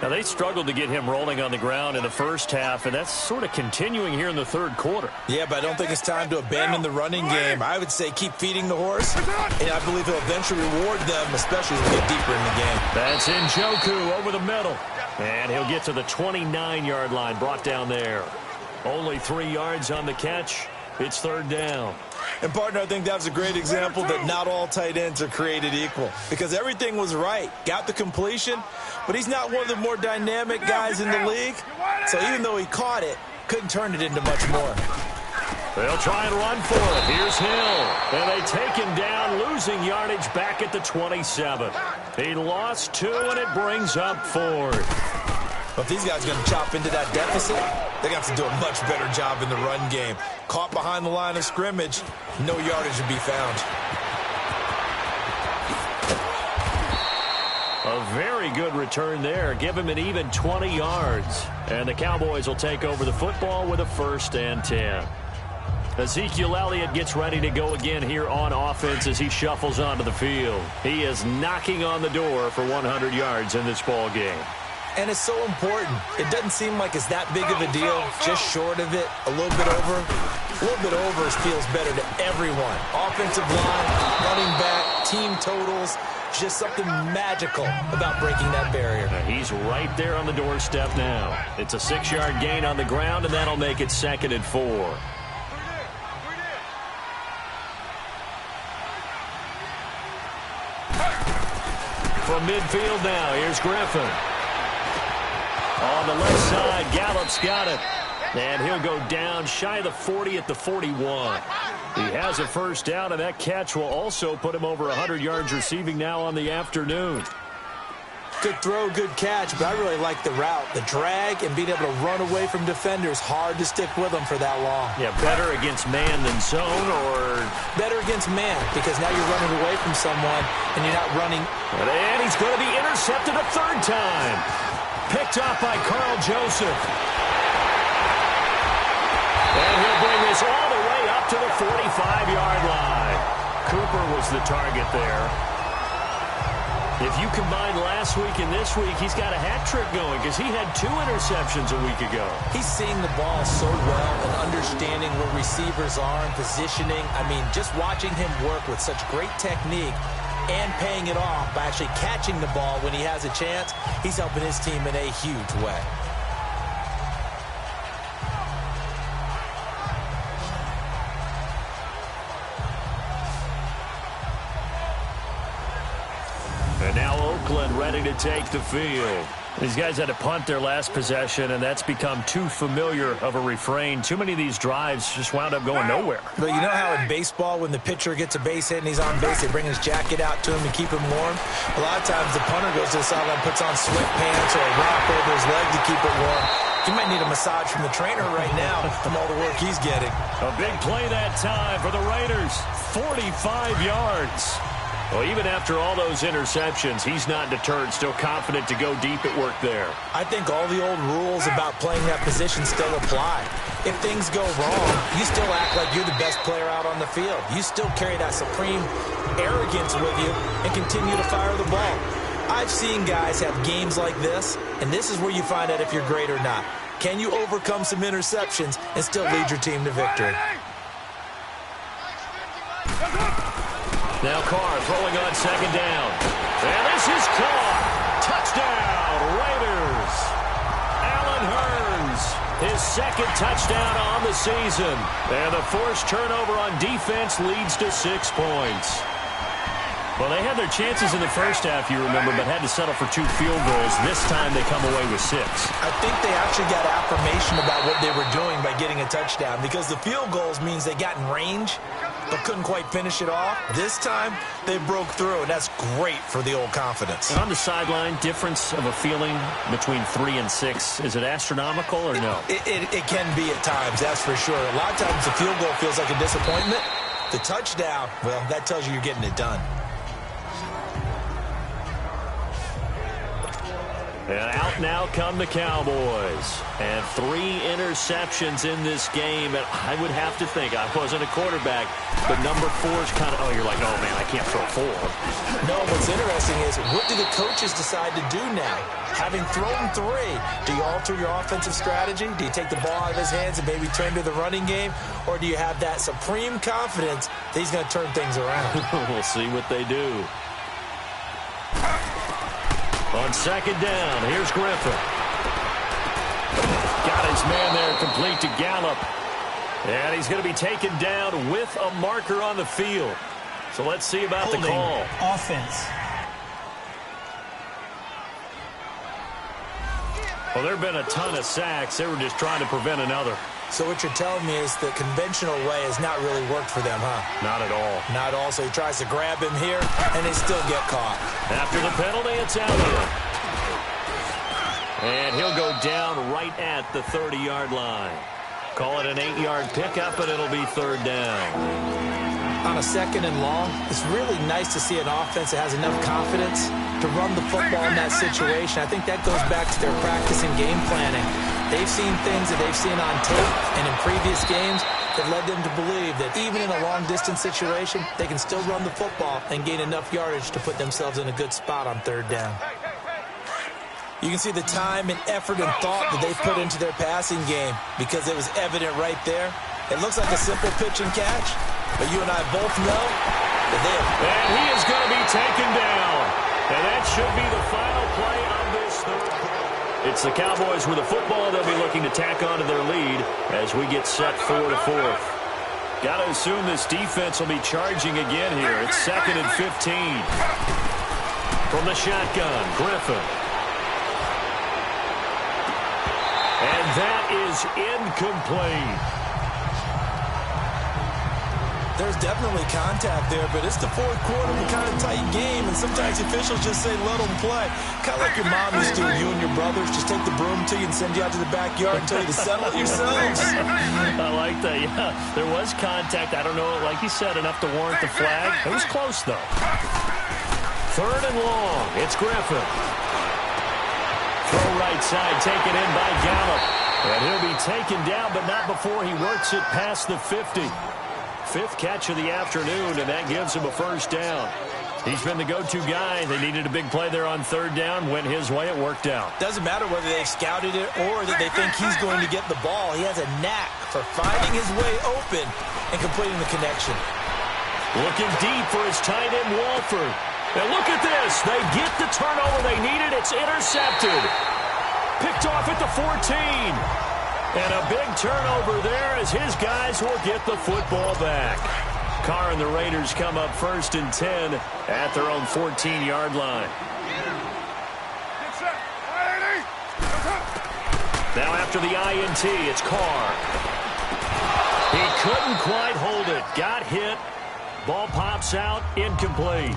Now, they struggled to get him rolling on the ground in the first half, and that's sort of continuing here in the 3rd quarter. Yeah, but I don't think it's time to abandon the running game. I would say keep feeding the horse, and I believe he'll eventually reward them, especially as we get deeper in the game. That's Njoku over the middle. And he'll get to the 29-yard line, brought down there. Only 3 yards on the catch. It's 3rd down. And, partner, I think that was a great example that not all tight ends are created equal, because everything was right. Got the completion, but he's not one of the more dynamic guys in the league. So even though he caught it, couldn't turn it into much more. They'll try and run for it. Here's Hill. And they take him down, losing yardage back at the 27. He lost 2, and it brings up 4th. But if these guys are going to chop into that deficit, they're going to have to do a much better job in the run game. Caught behind the line of scrimmage, no yardage to be found. A very good return there. Give him an even 20 yards. And the Cowboys will take over the football with a 1st and 10. Ezekiel Elliott gets ready to go again here on offense as he shuffles onto the field. He is knocking on the door for 100 yards in this ball game. And it's so important. It doesn't seem like it's that big of a deal, just short of it, a little bit over. A little bit over feels better to everyone. Offensive line, running back, team totals, just something magical about breaking that barrier. He's right there on the doorstep now. It's a 6-yard gain on the ground, and that'll make it 2nd and 4. From midfield now, here's Griffin. On the left side, Gallup's got it. And he'll go down shy of the 40 at the 41. He has a first down, and that catch will also put him over 100 yards receiving now on the afternoon. Good throw, good catch, but I really like the route. The drag and being able to run away from defenders, hard to stick with them for that long. Yeah, better against man than zone, or? Better against man, because now you're running away from someone, and you're not running. And he's going to be intercepted a 3rd time. Picked off by Carl Joseph. And he'll bring this all the way up to the 45-yard line. Cooper was the target there. If you combine last week and this week, he's got a hat trick going because he had 2 interceptions a week ago. He's seeing the ball so well and understanding where receivers are and positioning. I mean, just watching him work with such great technique and paying it off by actually catching the ball when he has a chance, he's helping his team in a huge way. And now Oakland ready to take the field. These guys had to punt their last possession, and that's become too familiar of a refrain. Too many of these drives just wound up going nowhere. But you know how in baseball, when the pitcher gets a base hit and he's on base, they bring his jacket out to him to keep him warm? A lot of times the punter goes to the sideline, puts on sweatpants or a wrap over his leg to keep it warm. He might need a massage from the trainer right now from all the work he's getting. A big play that time for the Raiders. 45 yards. Well, even after all those interceptions, he's not deterred, still confident to go deep at work there. I think all the old rules about playing that position still apply. If things go wrong, you still act like you're the best player out on the field. You still carry that supreme arrogance with you and continue to fire the ball. I've seen guys have games like this, and this is where you find out if you're great or not. Can you overcome some interceptions and still lead your team to victory? Now Carr throwing on 2nd down. And this is caught. Touchdown, Raiders. Allen Hurns, his 2nd touchdown on the season. And the forced turnover on defense leads to 6 points. Well, they had their chances in the first half, you remember, but had to settle for 2 field goals. This time they come away with 6. I think they actually got affirmation about what they were doing by getting a touchdown, because the field goals means they got in range but couldn't quite finish it off. This time, they broke through, and that's great for the old confidence. And on the sideline, difference of a feeling between 3 and 6, is it astronomical or no? It can be at times, that's for sure. A lot of times the field goal feels like a disappointment. The touchdown, well, that tells you you're getting it done. And out now come the Cowboys. And 3 interceptions in this game. And I would have to think, I wasn't a quarterback, but number 4 is kind of, oh, you're like, oh, man, I can't throw 4. No, what's interesting is, what do the coaches decide to do now? Having thrown 3, do you alter your offensive strategy? Do you take the ball out of his hands and maybe turn to the running game? Or do you have that supreme confidence that he's going to turn things around? We'll see what they do. On 2nd down, here's Griffin. Got his man there complete to Gallup. And he's going to be taken down with a marker on the field. So let's see about the call. Offense. Well, there have been a ton of sacks. They were just trying to prevent another. So what you're telling me is the conventional way has not really worked for them, huh? Not at all. Not at all. So he tries to grab him here, and they still get caught. After the penalty, it's out here. And he'll go down right at the 30-yard line. Call it an 8-yard pickup, and it'll be 3rd down. On a 2nd and long, it's really nice to see an offense that has enough confidence to run the football in that situation. I think that goes back to their practice and game planning. They've seen things that they've seen on tape and in previous games that led them to believe that even in a long-distance situation, they can still run the football and gain enough yardage to put themselves in a good spot on 3rd down. You can see the time and effort and thought that they put into their passing game because it was evident right there. It looks like a simple pitch and catch, but you and I both know that they have... And he is going to be taken down. And that should be the final play of this third. It's the Cowboys with the football. They'll be looking to tack onto their lead as we get set for the fourth. Got to assume this defense will be charging again here. It's 2nd and 15. From the shotgun, Griffin. And that is incomplete. There's definitely contact there, but it's the fourth quarter, a kind of tight game, and sometimes officials just say, let them play. Kind of like your mom used to, you and your brothers, just take the broom to you and send you out to the backyard and tell you to settle it yourselves. I like that, yeah. There was contact. I don't know, like you said, enough to warrant the flag. It was close, though. 3rd and long. It's Griffin. Throw right side, taken in by Gallup. And he'll be taken down, but not before he works it past the 50. 5th catch of the afternoon, and that gives him a first down. He's been the go-to guy. They needed a big play there on 3rd down. Went his way. It worked out. Doesn't matter whether they scouted it or that they think he's going to get the ball. He has a knack for finding his way open and completing the connection. Looking deep for his tight end, Walford. And look at this. They get the turnover they needed. It's intercepted. Picked off at the 14. And a big turnover there as his guys will get the football back. Carr and the Raiders come up 1st and 10 at their own 14-yard line. Now after the INT, it's Carr. He couldn't quite hold it. Got hit. Ball pops out. Incomplete.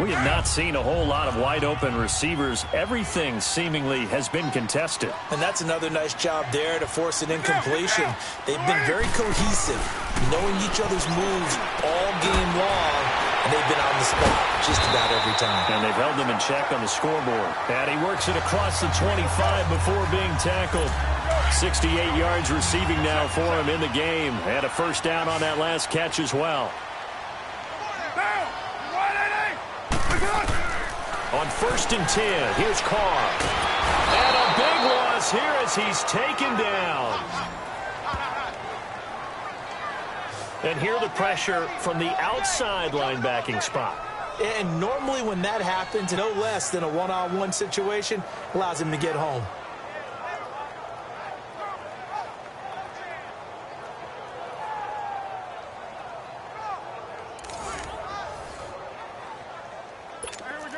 We have not seen a whole lot of wide-open receivers. Everything seemingly has been contested. And that's another nice job there to force an incompletion. They've been very cohesive, knowing each other's moves all game long, and they've been on the spot just about every time. And they've held them in check on the scoreboard. And he works it across the 25 before being tackled. 68 yards receiving now for him in the game. And a first down on that last catch as well. On 1st and 10, here's Carr. And a big loss here as he's taken down. And here the pressure from the outside linebacking spot. And normally when that happens, no less than a one-on-one situation allows him to get home.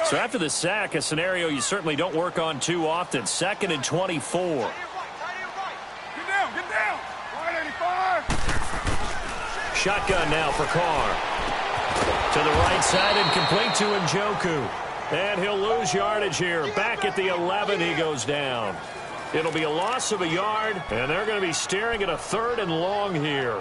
So after the sack, a scenario you certainly don't work on too often. 2nd and 24. Get down. 185. Shotgun now for Carr. To the right side and complete to Njoku. And he'll lose yardage here. Back at the 11, he goes down. It'll be a loss of a yard, and they're going to be staring at a 3rd and long here.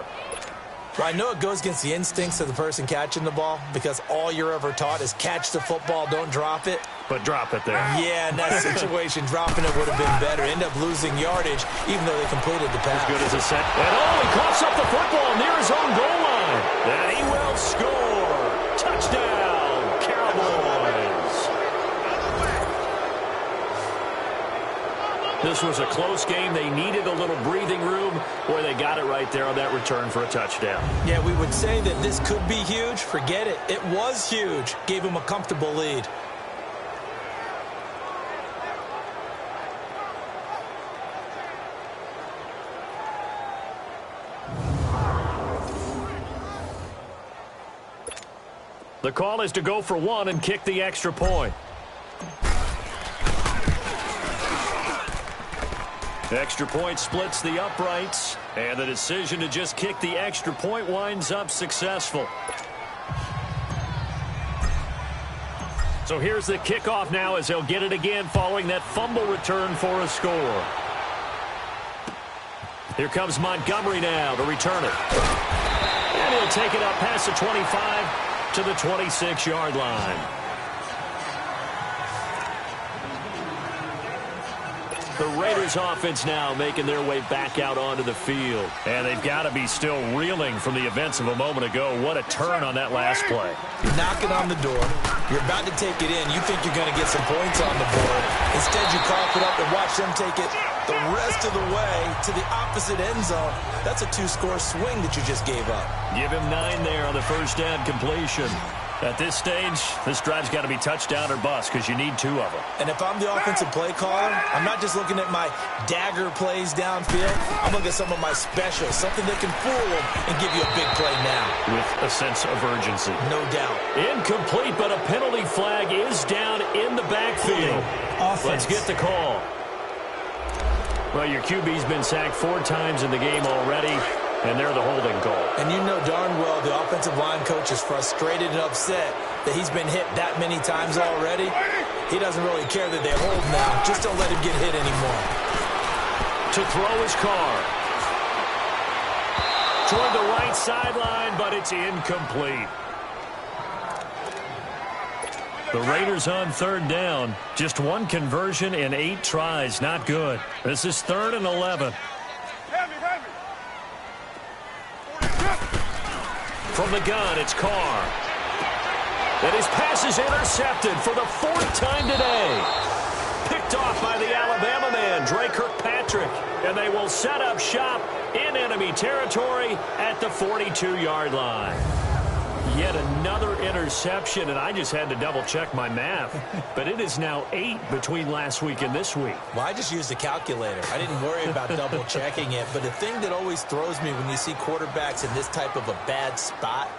Well, I know it goes against the instincts of the person catching the ball because all you're ever taught is catch the football, don't drop it. But drop it there. Yeah, in that situation, dropping it would have been better. End up losing yardage, even though they completed the pass. As good as a set. And he coughs up the football near his own goal line. And he will score. Touchdown, Cowboys. This was a close game. They needed a little breathing room. Boy, they got it right there on that return for a touchdown. Yeah, we would say that this could be huge. Forget it. It was huge. Gave him a comfortable lead. The call is to go for one and kick the extra point. The extra point splits the uprights, and the decision to just kick the extra point winds up successful. So here's the kickoff now as they'll get it again following that fumble return for a score. Here comes Montgomery now to return it. And he'll take it up past the 25 to the 26-yard line. The Raiders offense now making their way back out onto the field. And they've got to be still reeling from the events of a moment ago. What a turn on that last play. You're knocking on the door. You're about to take it in. You think you're going to get some points on the board. Instead, you cough it up and watch them take it the rest of the way to the opposite end zone. That's a two-score swing that you just gave up. Give him 9 there on the first down completion. At this stage, this drive's got to be touchdown or bust because you need 2 of them. And if I'm the offensive play caller, I'm not just looking at my dagger plays downfield. I'm looking at some of my specials, something that can fool them and give you a big play now. With a sense of urgency. No doubt. Incomplete, but a penalty flag is down in the backfield. Offense. Let's get the call. Well, your QB's been sacked 4 times in the game already, and they're the holding call. And you know darn well the offensive line coach is frustrated and upset that he's been hit that many times already. He doesn't really care that they hold now. Just don't let him get hit anymore. To throw his car. Toward the right sideline, but it's incomplete. The Raiders on 3rd down. Just 1 conversion in 8 tries. Not good. This is 3rd and 11. From the gun, it's Carr. And his pass is intercepted for the 4th time today. Picked off by the Alabama man, Dre Kirkpatrick. And they will set up shop in enemy territory at the 42-yard line. Yet another interception, and I just had to double-check my math. But it is now 8 between last week and this week. Well, I just used a calculator. I didn't worry about double-checking it. But the thing that always throws me when you see quarterbacks in this type of a bad spot,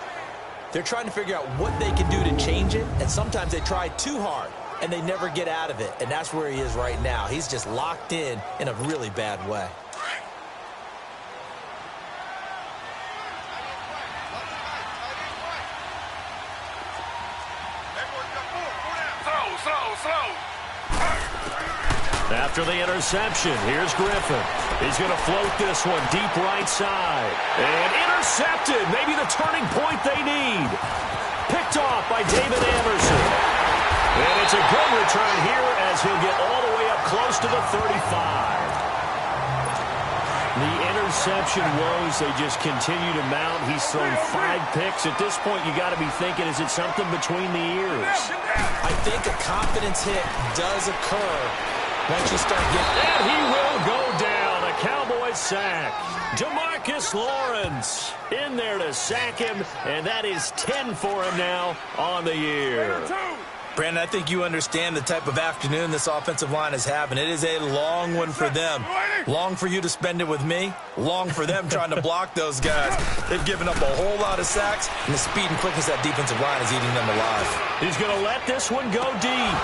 they're trying to figure out what they can do to change it, and sometimes they try too hard, and they never get out of it. And that's where he is right now. He's just locked in a really bad way. After the interception, here's Griffin. He's going to float this one deep right side. And intercepted. Maybe the turning point they need. Picked off by David Anderson. And it's a good return here as he'll get all the way up close to the 35. The interception woes, they just continue to mount. He's thrown 5 picks. At this point, you got to be thinking, is it something between the ears? I think a confidence hit does occur once you start getting... And he will go down. A Cowboys sack. DeMarcus Lawrence in there to sack him, and that is 10 for him now on the year. Brandon, I think you understand the type of afternoon this offensive line is having. It is a long one for them. Long for you to spend it with me. Long for them trying to block those guys. They've given up a whole lot of sacks, and the speed and quickness of that defensive line is eating them alive. He's going to let this one go deep.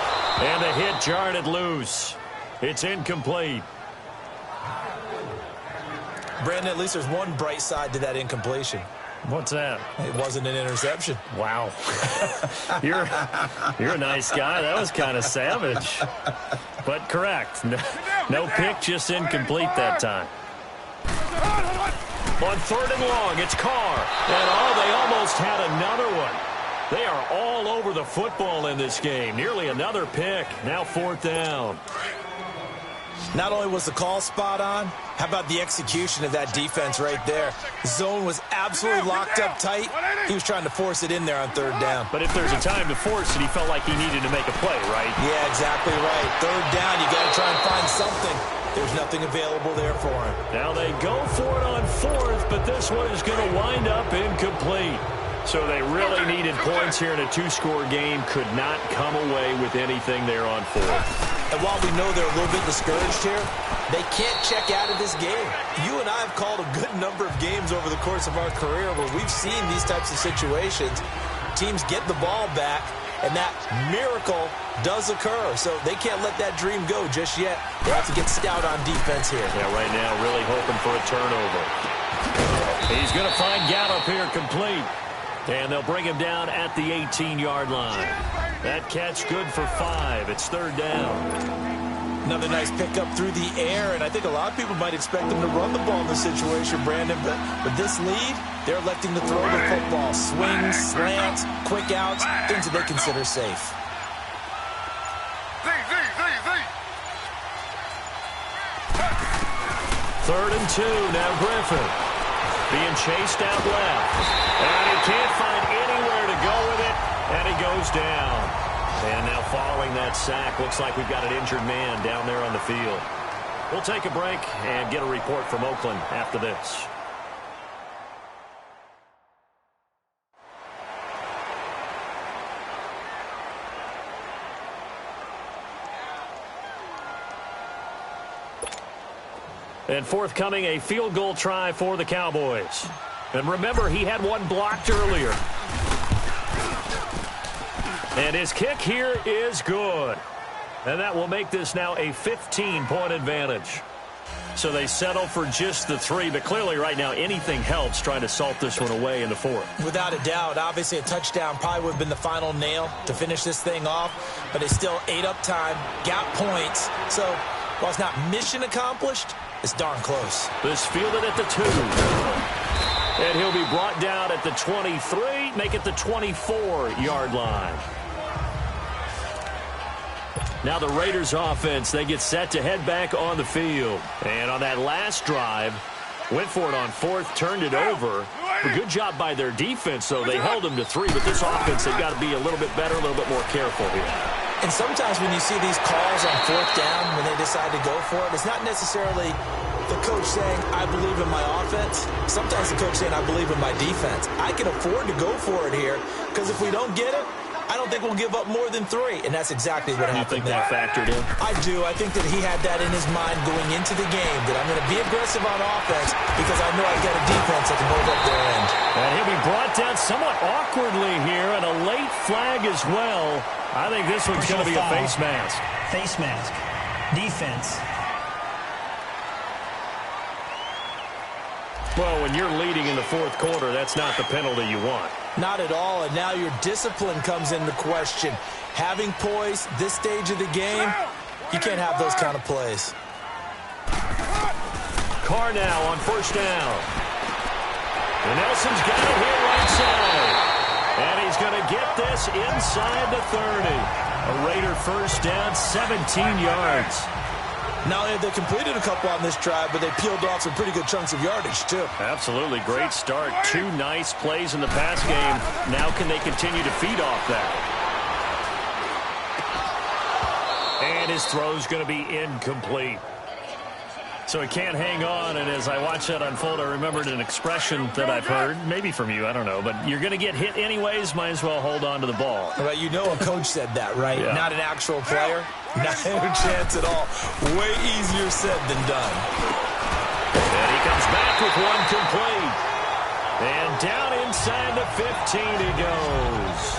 And the hit jarred it loose. It's incomplete. Brandon, at least there's one bright side to that incompletion. What's that? It wasn't an interception. Wow. You're a nice guy. That was kind of savage. But correct. No pick, just incomplete that time. On 3rd and long, it's Carr. And they almost had another one. They are all over the football in this game. Nearly another pick. Now 4th down. Not only was the call spot on, how about the execution of that defense right there? The zone was absolutely locked up tight. He was trying to force it in there on 3rd down. But if there's a time to force it, he felt like he needed to make a play, right? Yeah, exactly right. 3rd down, you got to try and find something. There's nothing available there for him. Now they go for it on 4th, but this one is going to wind up incomplete. So they really needed points here in a 2-score game. Could not come away with anything there on 4th. And while we know they're a little bit discouraged here, they can't check out of this game. You and I have called a good number of games over the course of our career where we've seen these types of situations. Teams get the ball back, and that miracle does occur. So they can't let that dream go just yet. They have to get stout on defense here. Yeah, right now really hoping for a turnover. He's going to find Gallup here complete. And they'll bring him down at the 18-yard line. That catch good for 5. It's 3rd down. Another nice pickup through the air, and I think a lot of people might expect them to run the ball in this situation, Brandon. But with this lead, they're electing to throw the football. Swings, slants, quick outs, things that they consider safe. 3rd and 2. Now Griffin being chased out left. And he can't find anywhere to go with it. And he goes down. And now following that sack, looks like we've got an injured man down there on the field. We'll take a break and get a report from Oakland after this. And forthcoming, a field goal try for the Cowboys. And remember, he had one blocked earlier. And his kick here is good. And that will make this now a 15-point advantage. So they settle for just the 3, but clearly right now anything helps trying to salt this one away in the 4th. Without a doubt, obviously a touchdown probably would have been the final nail to finish this thing off, but they still ate up time, got points. So while it's not mission accomplished, it's darn close. This fielded at the 2. And he'll be brought down at the 23, make it the 24-yard line. Now the Raiders offense, they get set to head back on the field. And on that last drive, went for it on 4th, turned it over. A good job by their defense, though. They held them to 3, but this offense, they've got to be a little bit better, a little bit more careful here. And sometimes when you see these calls on 4th down, when they decide to go for it, it's not necessarily the coach saying, I believe in my offense. Sometimes the coach saying, I believe in my defense. I can afford to go for it here, because if we don't get it, I don't think we'll give up more than 3, and that's exactly what happened there. You think that factored in? I do. I think that he had that in his mind going into the game, that I'm going to be aggressive on offense because I know I've got a defense that can hold up their end. And he'll be brought down somewhat awkwardly here, and a late flag as well. I think this one's going to be a face mask. Face mask. Defense. Well, when you're leading in the 4th quarter, that's not the penalty you want. Not at all, and now your discipline comes into question. Having poise this stage of the game, you can't have those kind of plays. Carr now on 1st down. And Nelson's got it here right side. And he's going to get this inside the 30. A Raider 1st down, 17 yards. Not only have they completed a couple on this drive, but they peeled off some pretty good chunks of yardage, too. Absolutely. Great start. 2 nice plays in the pass game. Now can they continue to feed off that? And his throw's going to be incomplete. So he can't hang on, and as I watch that unfold, I remembered an expression that I've heard, maybe from you, I don't know, but you're going to get hit anyways, might as well hold on to the ball. Well, you know a coach said that, right? Yeah. Not an actual player. Not a chance at all. Way easier said than done. And he comes back with one complete. And down inside the 15 he goes.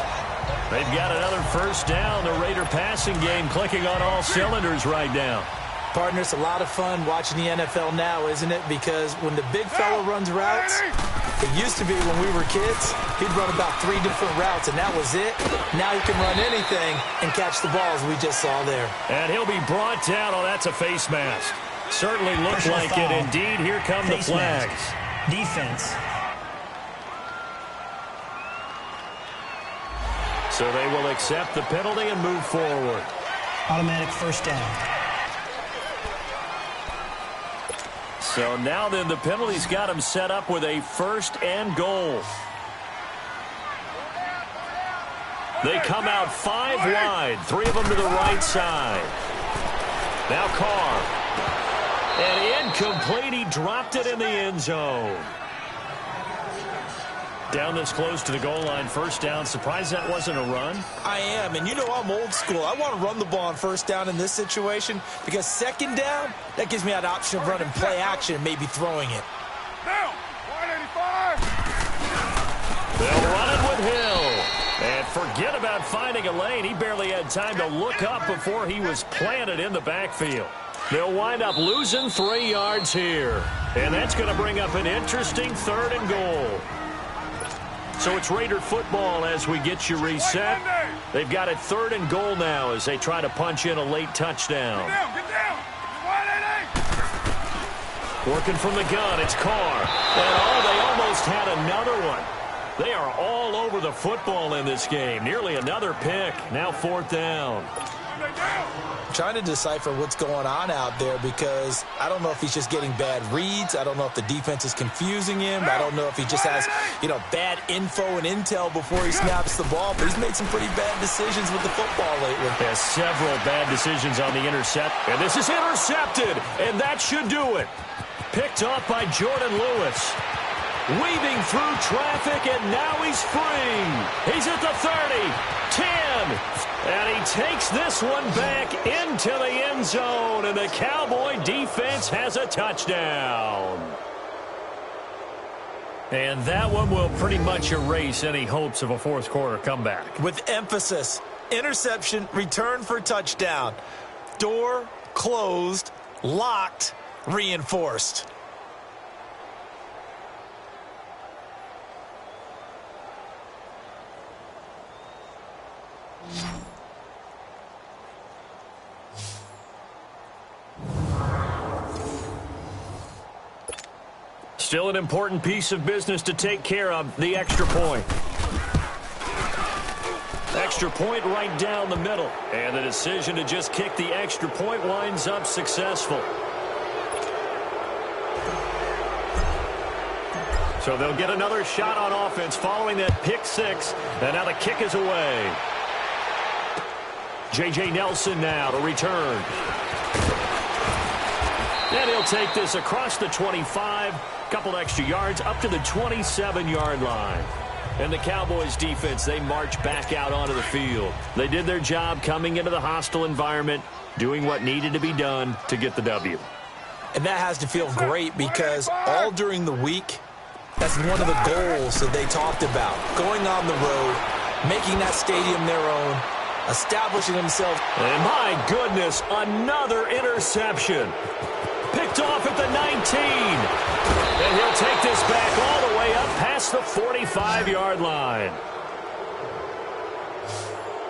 They've got another 1st down. The Raider passing game clicking on all cylinders right now. Partner, it's a lot of fun watching the NFL now, isn't it? Because when the big fella runs routes, it used to be when we were kids, he'd run about 3 different routes, and that was it. Now he can run anything and catch the balls we just saw there. And he'll be brought down. Oh, that's a face mask. Certainly looked like it. Indeed, here come the flags. Defense. So they will accept the penalty and move forward. Automatic 1st down. So now then the penalty's got him set up with a 1st and goal. They come out 5 wide, 3 of them to the right side. Now Carr. And incomplete, he dropped it in the end zone. Down this close to the goal line, 1st down. Surprised that wasn't a run? I am, and you know I'm old school. I want to run the ball on 1st down in this situation because 2nd down, that gives me an option of running play action and maybe throwing it. Down, 185. They'll run it with Hill. And forget about finding a lane. He barely had time to look up before he was planted in the backfield. They'll wind up losing 3 yards here. And that's going to bring up an interesting 3rd and goal. So it's Raider football as we get you reset. They've got it 3rd and goal now as they try to punch in a late touchdown. Get down. 188. Working from the gun, it's Carr. And they almost had another one. They are all over the football in this game. Nearly another pick. Now 4th down. I'm trying to decipher what's going on out there because I don't know if he's just getting bad reads. I don't know if the defense is confusing him. I don't know if he just has, bad info and intel before he snaps the ball. But he's made some pretty bad decisions with the football lately. Has several bad decisions on the intercept. And this is intercepted. And that should do it. Picked off by Jordan Lewis. Weaving through traffic, and now he's free. He's at the 30, 10, And he takes this one back into the end zone, and the Cowboy defense has a touchdown. And that one will pretty much erase any hopes of a fourth quarter comeback. With emphasis, interception, return for touchdown. Door closed, locked, reinforced. Still an important piece of business to take care of, the extra point. Extra point right down the middle. And the decision to just kick the extra point winds up successful. So they'll get another shot on offense following that pick six. And now the kick is away. J.J. Nelson now to return. And he'll take this across the 25. Couple extra yards up to the 27-yard line. And the Cowboys defense, they march back out onto the field. They did their job coming into the hostile environment, doing what needed to be done to get the W. And that has to feel great because all during the week, that's one of the goals that they talked about. Going on the road, making that stadium their own, establishing themselves. And my goodness, another interception. Picked off at the 19. And he'll take this back all the way up past the 45-yard line.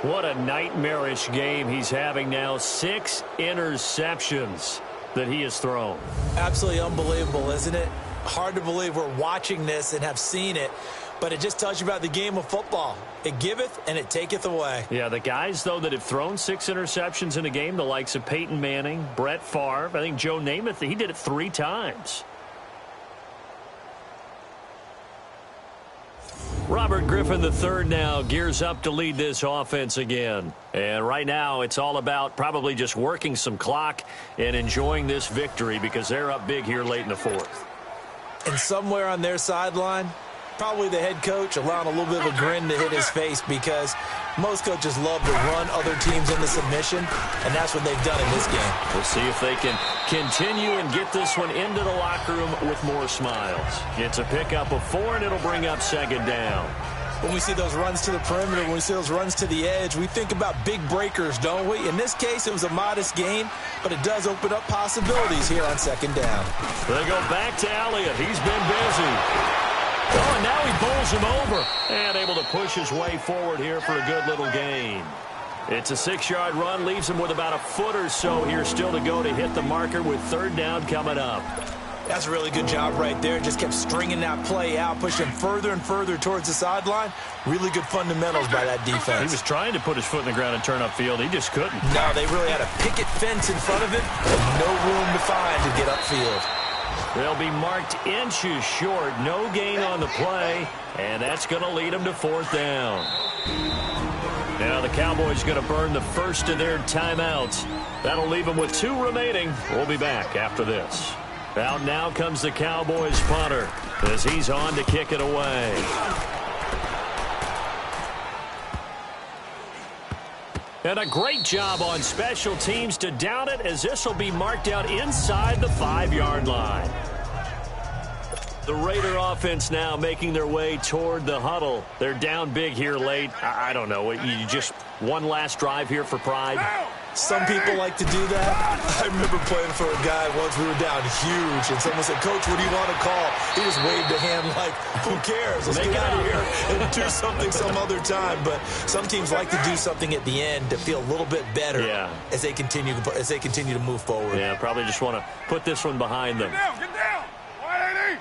What a nightmarish game he's having now. 6 interceptions that he has thrown. Absolutely unbelievable, isn't it? Hard to believe we're watching this and have seen it, but it just tells you about the game of football. It giveth and it taketh away. Yeah, the guys, though, that have thrown 6 interceptions in a game, the likes of Peyton Manning, Brett Favre, I think Joe Namath, he did it 3 times. Robert Griffin III now gears up to lead this offense again. And right now it's all about probably just working some clock and enjoying this victory because they're up big here late in the fourth. And somewhere on their sideline, probably the head coach allowing a little bit of a grin to hit his face because most coaches love to run other teams into submission, and that's what they've done in this game. We'll see if they can continue and get this one into the locker room with more smiles. It's a pickup of 4, and it'll bring up second down. When we see those runs to the perimeter, when we see those runs to the edge, we think about big breakers, don't we? In this case, it was a modest gain, but it does open up possibilities here on second down. They go back to Elliott. He's been busy. Oh, and now he bowls him over. And able to push his way forward here for a good little gain. It's a 6-yard run. Leaves him with about a foot or so here still to go to hit the marker with third down coming up. That's a really good job right there. Just kept stringing that play out, pushing further and further towards the sideline. Really good fundamentals by that defense. He was trying to put his foot in the ground and turn upfield. He just couldn't. No, they really had a picket fence in front of him and no room to find to get upfield. They'll be marked inches short. No gain on the play, and that's going to lead them to fourth down. Now the Cowboys going to burn the first of their timeouts. That'll leave them with 2 remaining. We'll be back after this. Out now comes the Cowboys punter as he's on to kick it away. And a great job on special teams to down it as this will be marked out inside the 5-yard line. The Raider offense now making their way toward the huddle. They're down big here late. I don't know. You just one last drive here for pride? Some people like to do that. I remember playing for a guy once we were down huge, and someone said, "Coach, what do you want to call?" He just waved a hand like, "Who cares? Let's get out of here and do something some other time." But some teams like to do something at the end to feel a little bit better as they continue to move forward. Yeah, probably just want to put this one behind them. Get down! 180!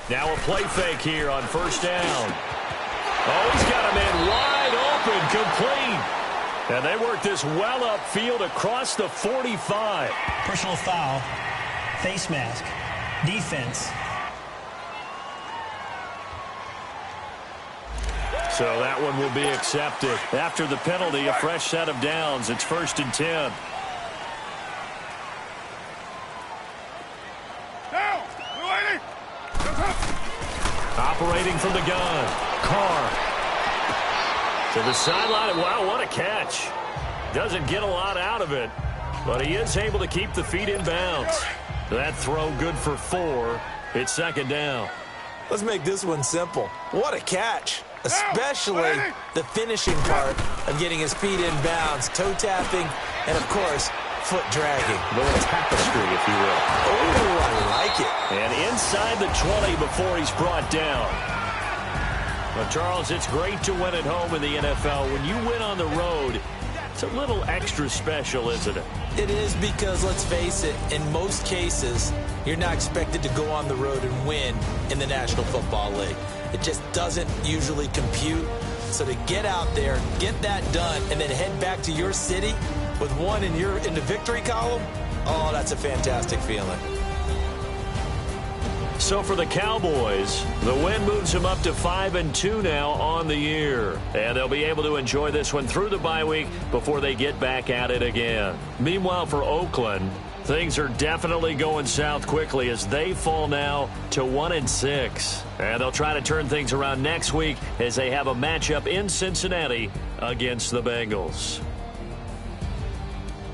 Now a play fake here on first down. Oh, he's got a man wide open, complete. And they work this well upfield across the 45. Personal foul, face mask, defense. So that one will be accepted. After the penalty, a fresh set of downs. It's 1st and 10. Down! 280! Operating from the gun. Carr. To the sideline. Wow, what a catch. Doesn't get a lot out of it, but he is able to keep the feet in bounds. That throw good for 4. It's second down. Let's make this one simple. What a catch, especially the finishing part of getting his feet in bounds, toe tapping, and, of course, foot dragging. A little tapestry, if you will. Oh, I like it. And inside the 20 before he's brought down. Well, Charles, it's great to win at home in the NFL. When you win on the road, it's a little extra special, isn't it? It is, because, let's face it, in most cases, you're not expected to go on the road and win in the National Football League. It just doesn't usually compute. So to get out there, get that done, and then head back to your city with one in the victory column, oh, that's a fantastic feeling. So for the Cowboys, the win moves them up to 5-2 now on the year. And they'll be able to enjoy this one through the bye week before they get back at it again. Meanwhile, for Oakland, things are definitely going south quickly as they fall now to 1-6. And they'll try to turn things around next week as they have a matchup in Cincinnati against the Bengals.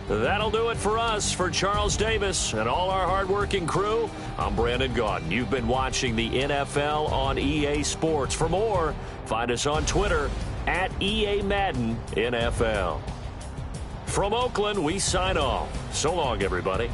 That'll do it for us. For Charles Davis and all our hardworking crew, I'm Brandon Gaudin. You've been watching the NFL on EA Sports. For more, find us on Twitter at EA Madden NFL. From Oakland, we sign off. So long, everybody.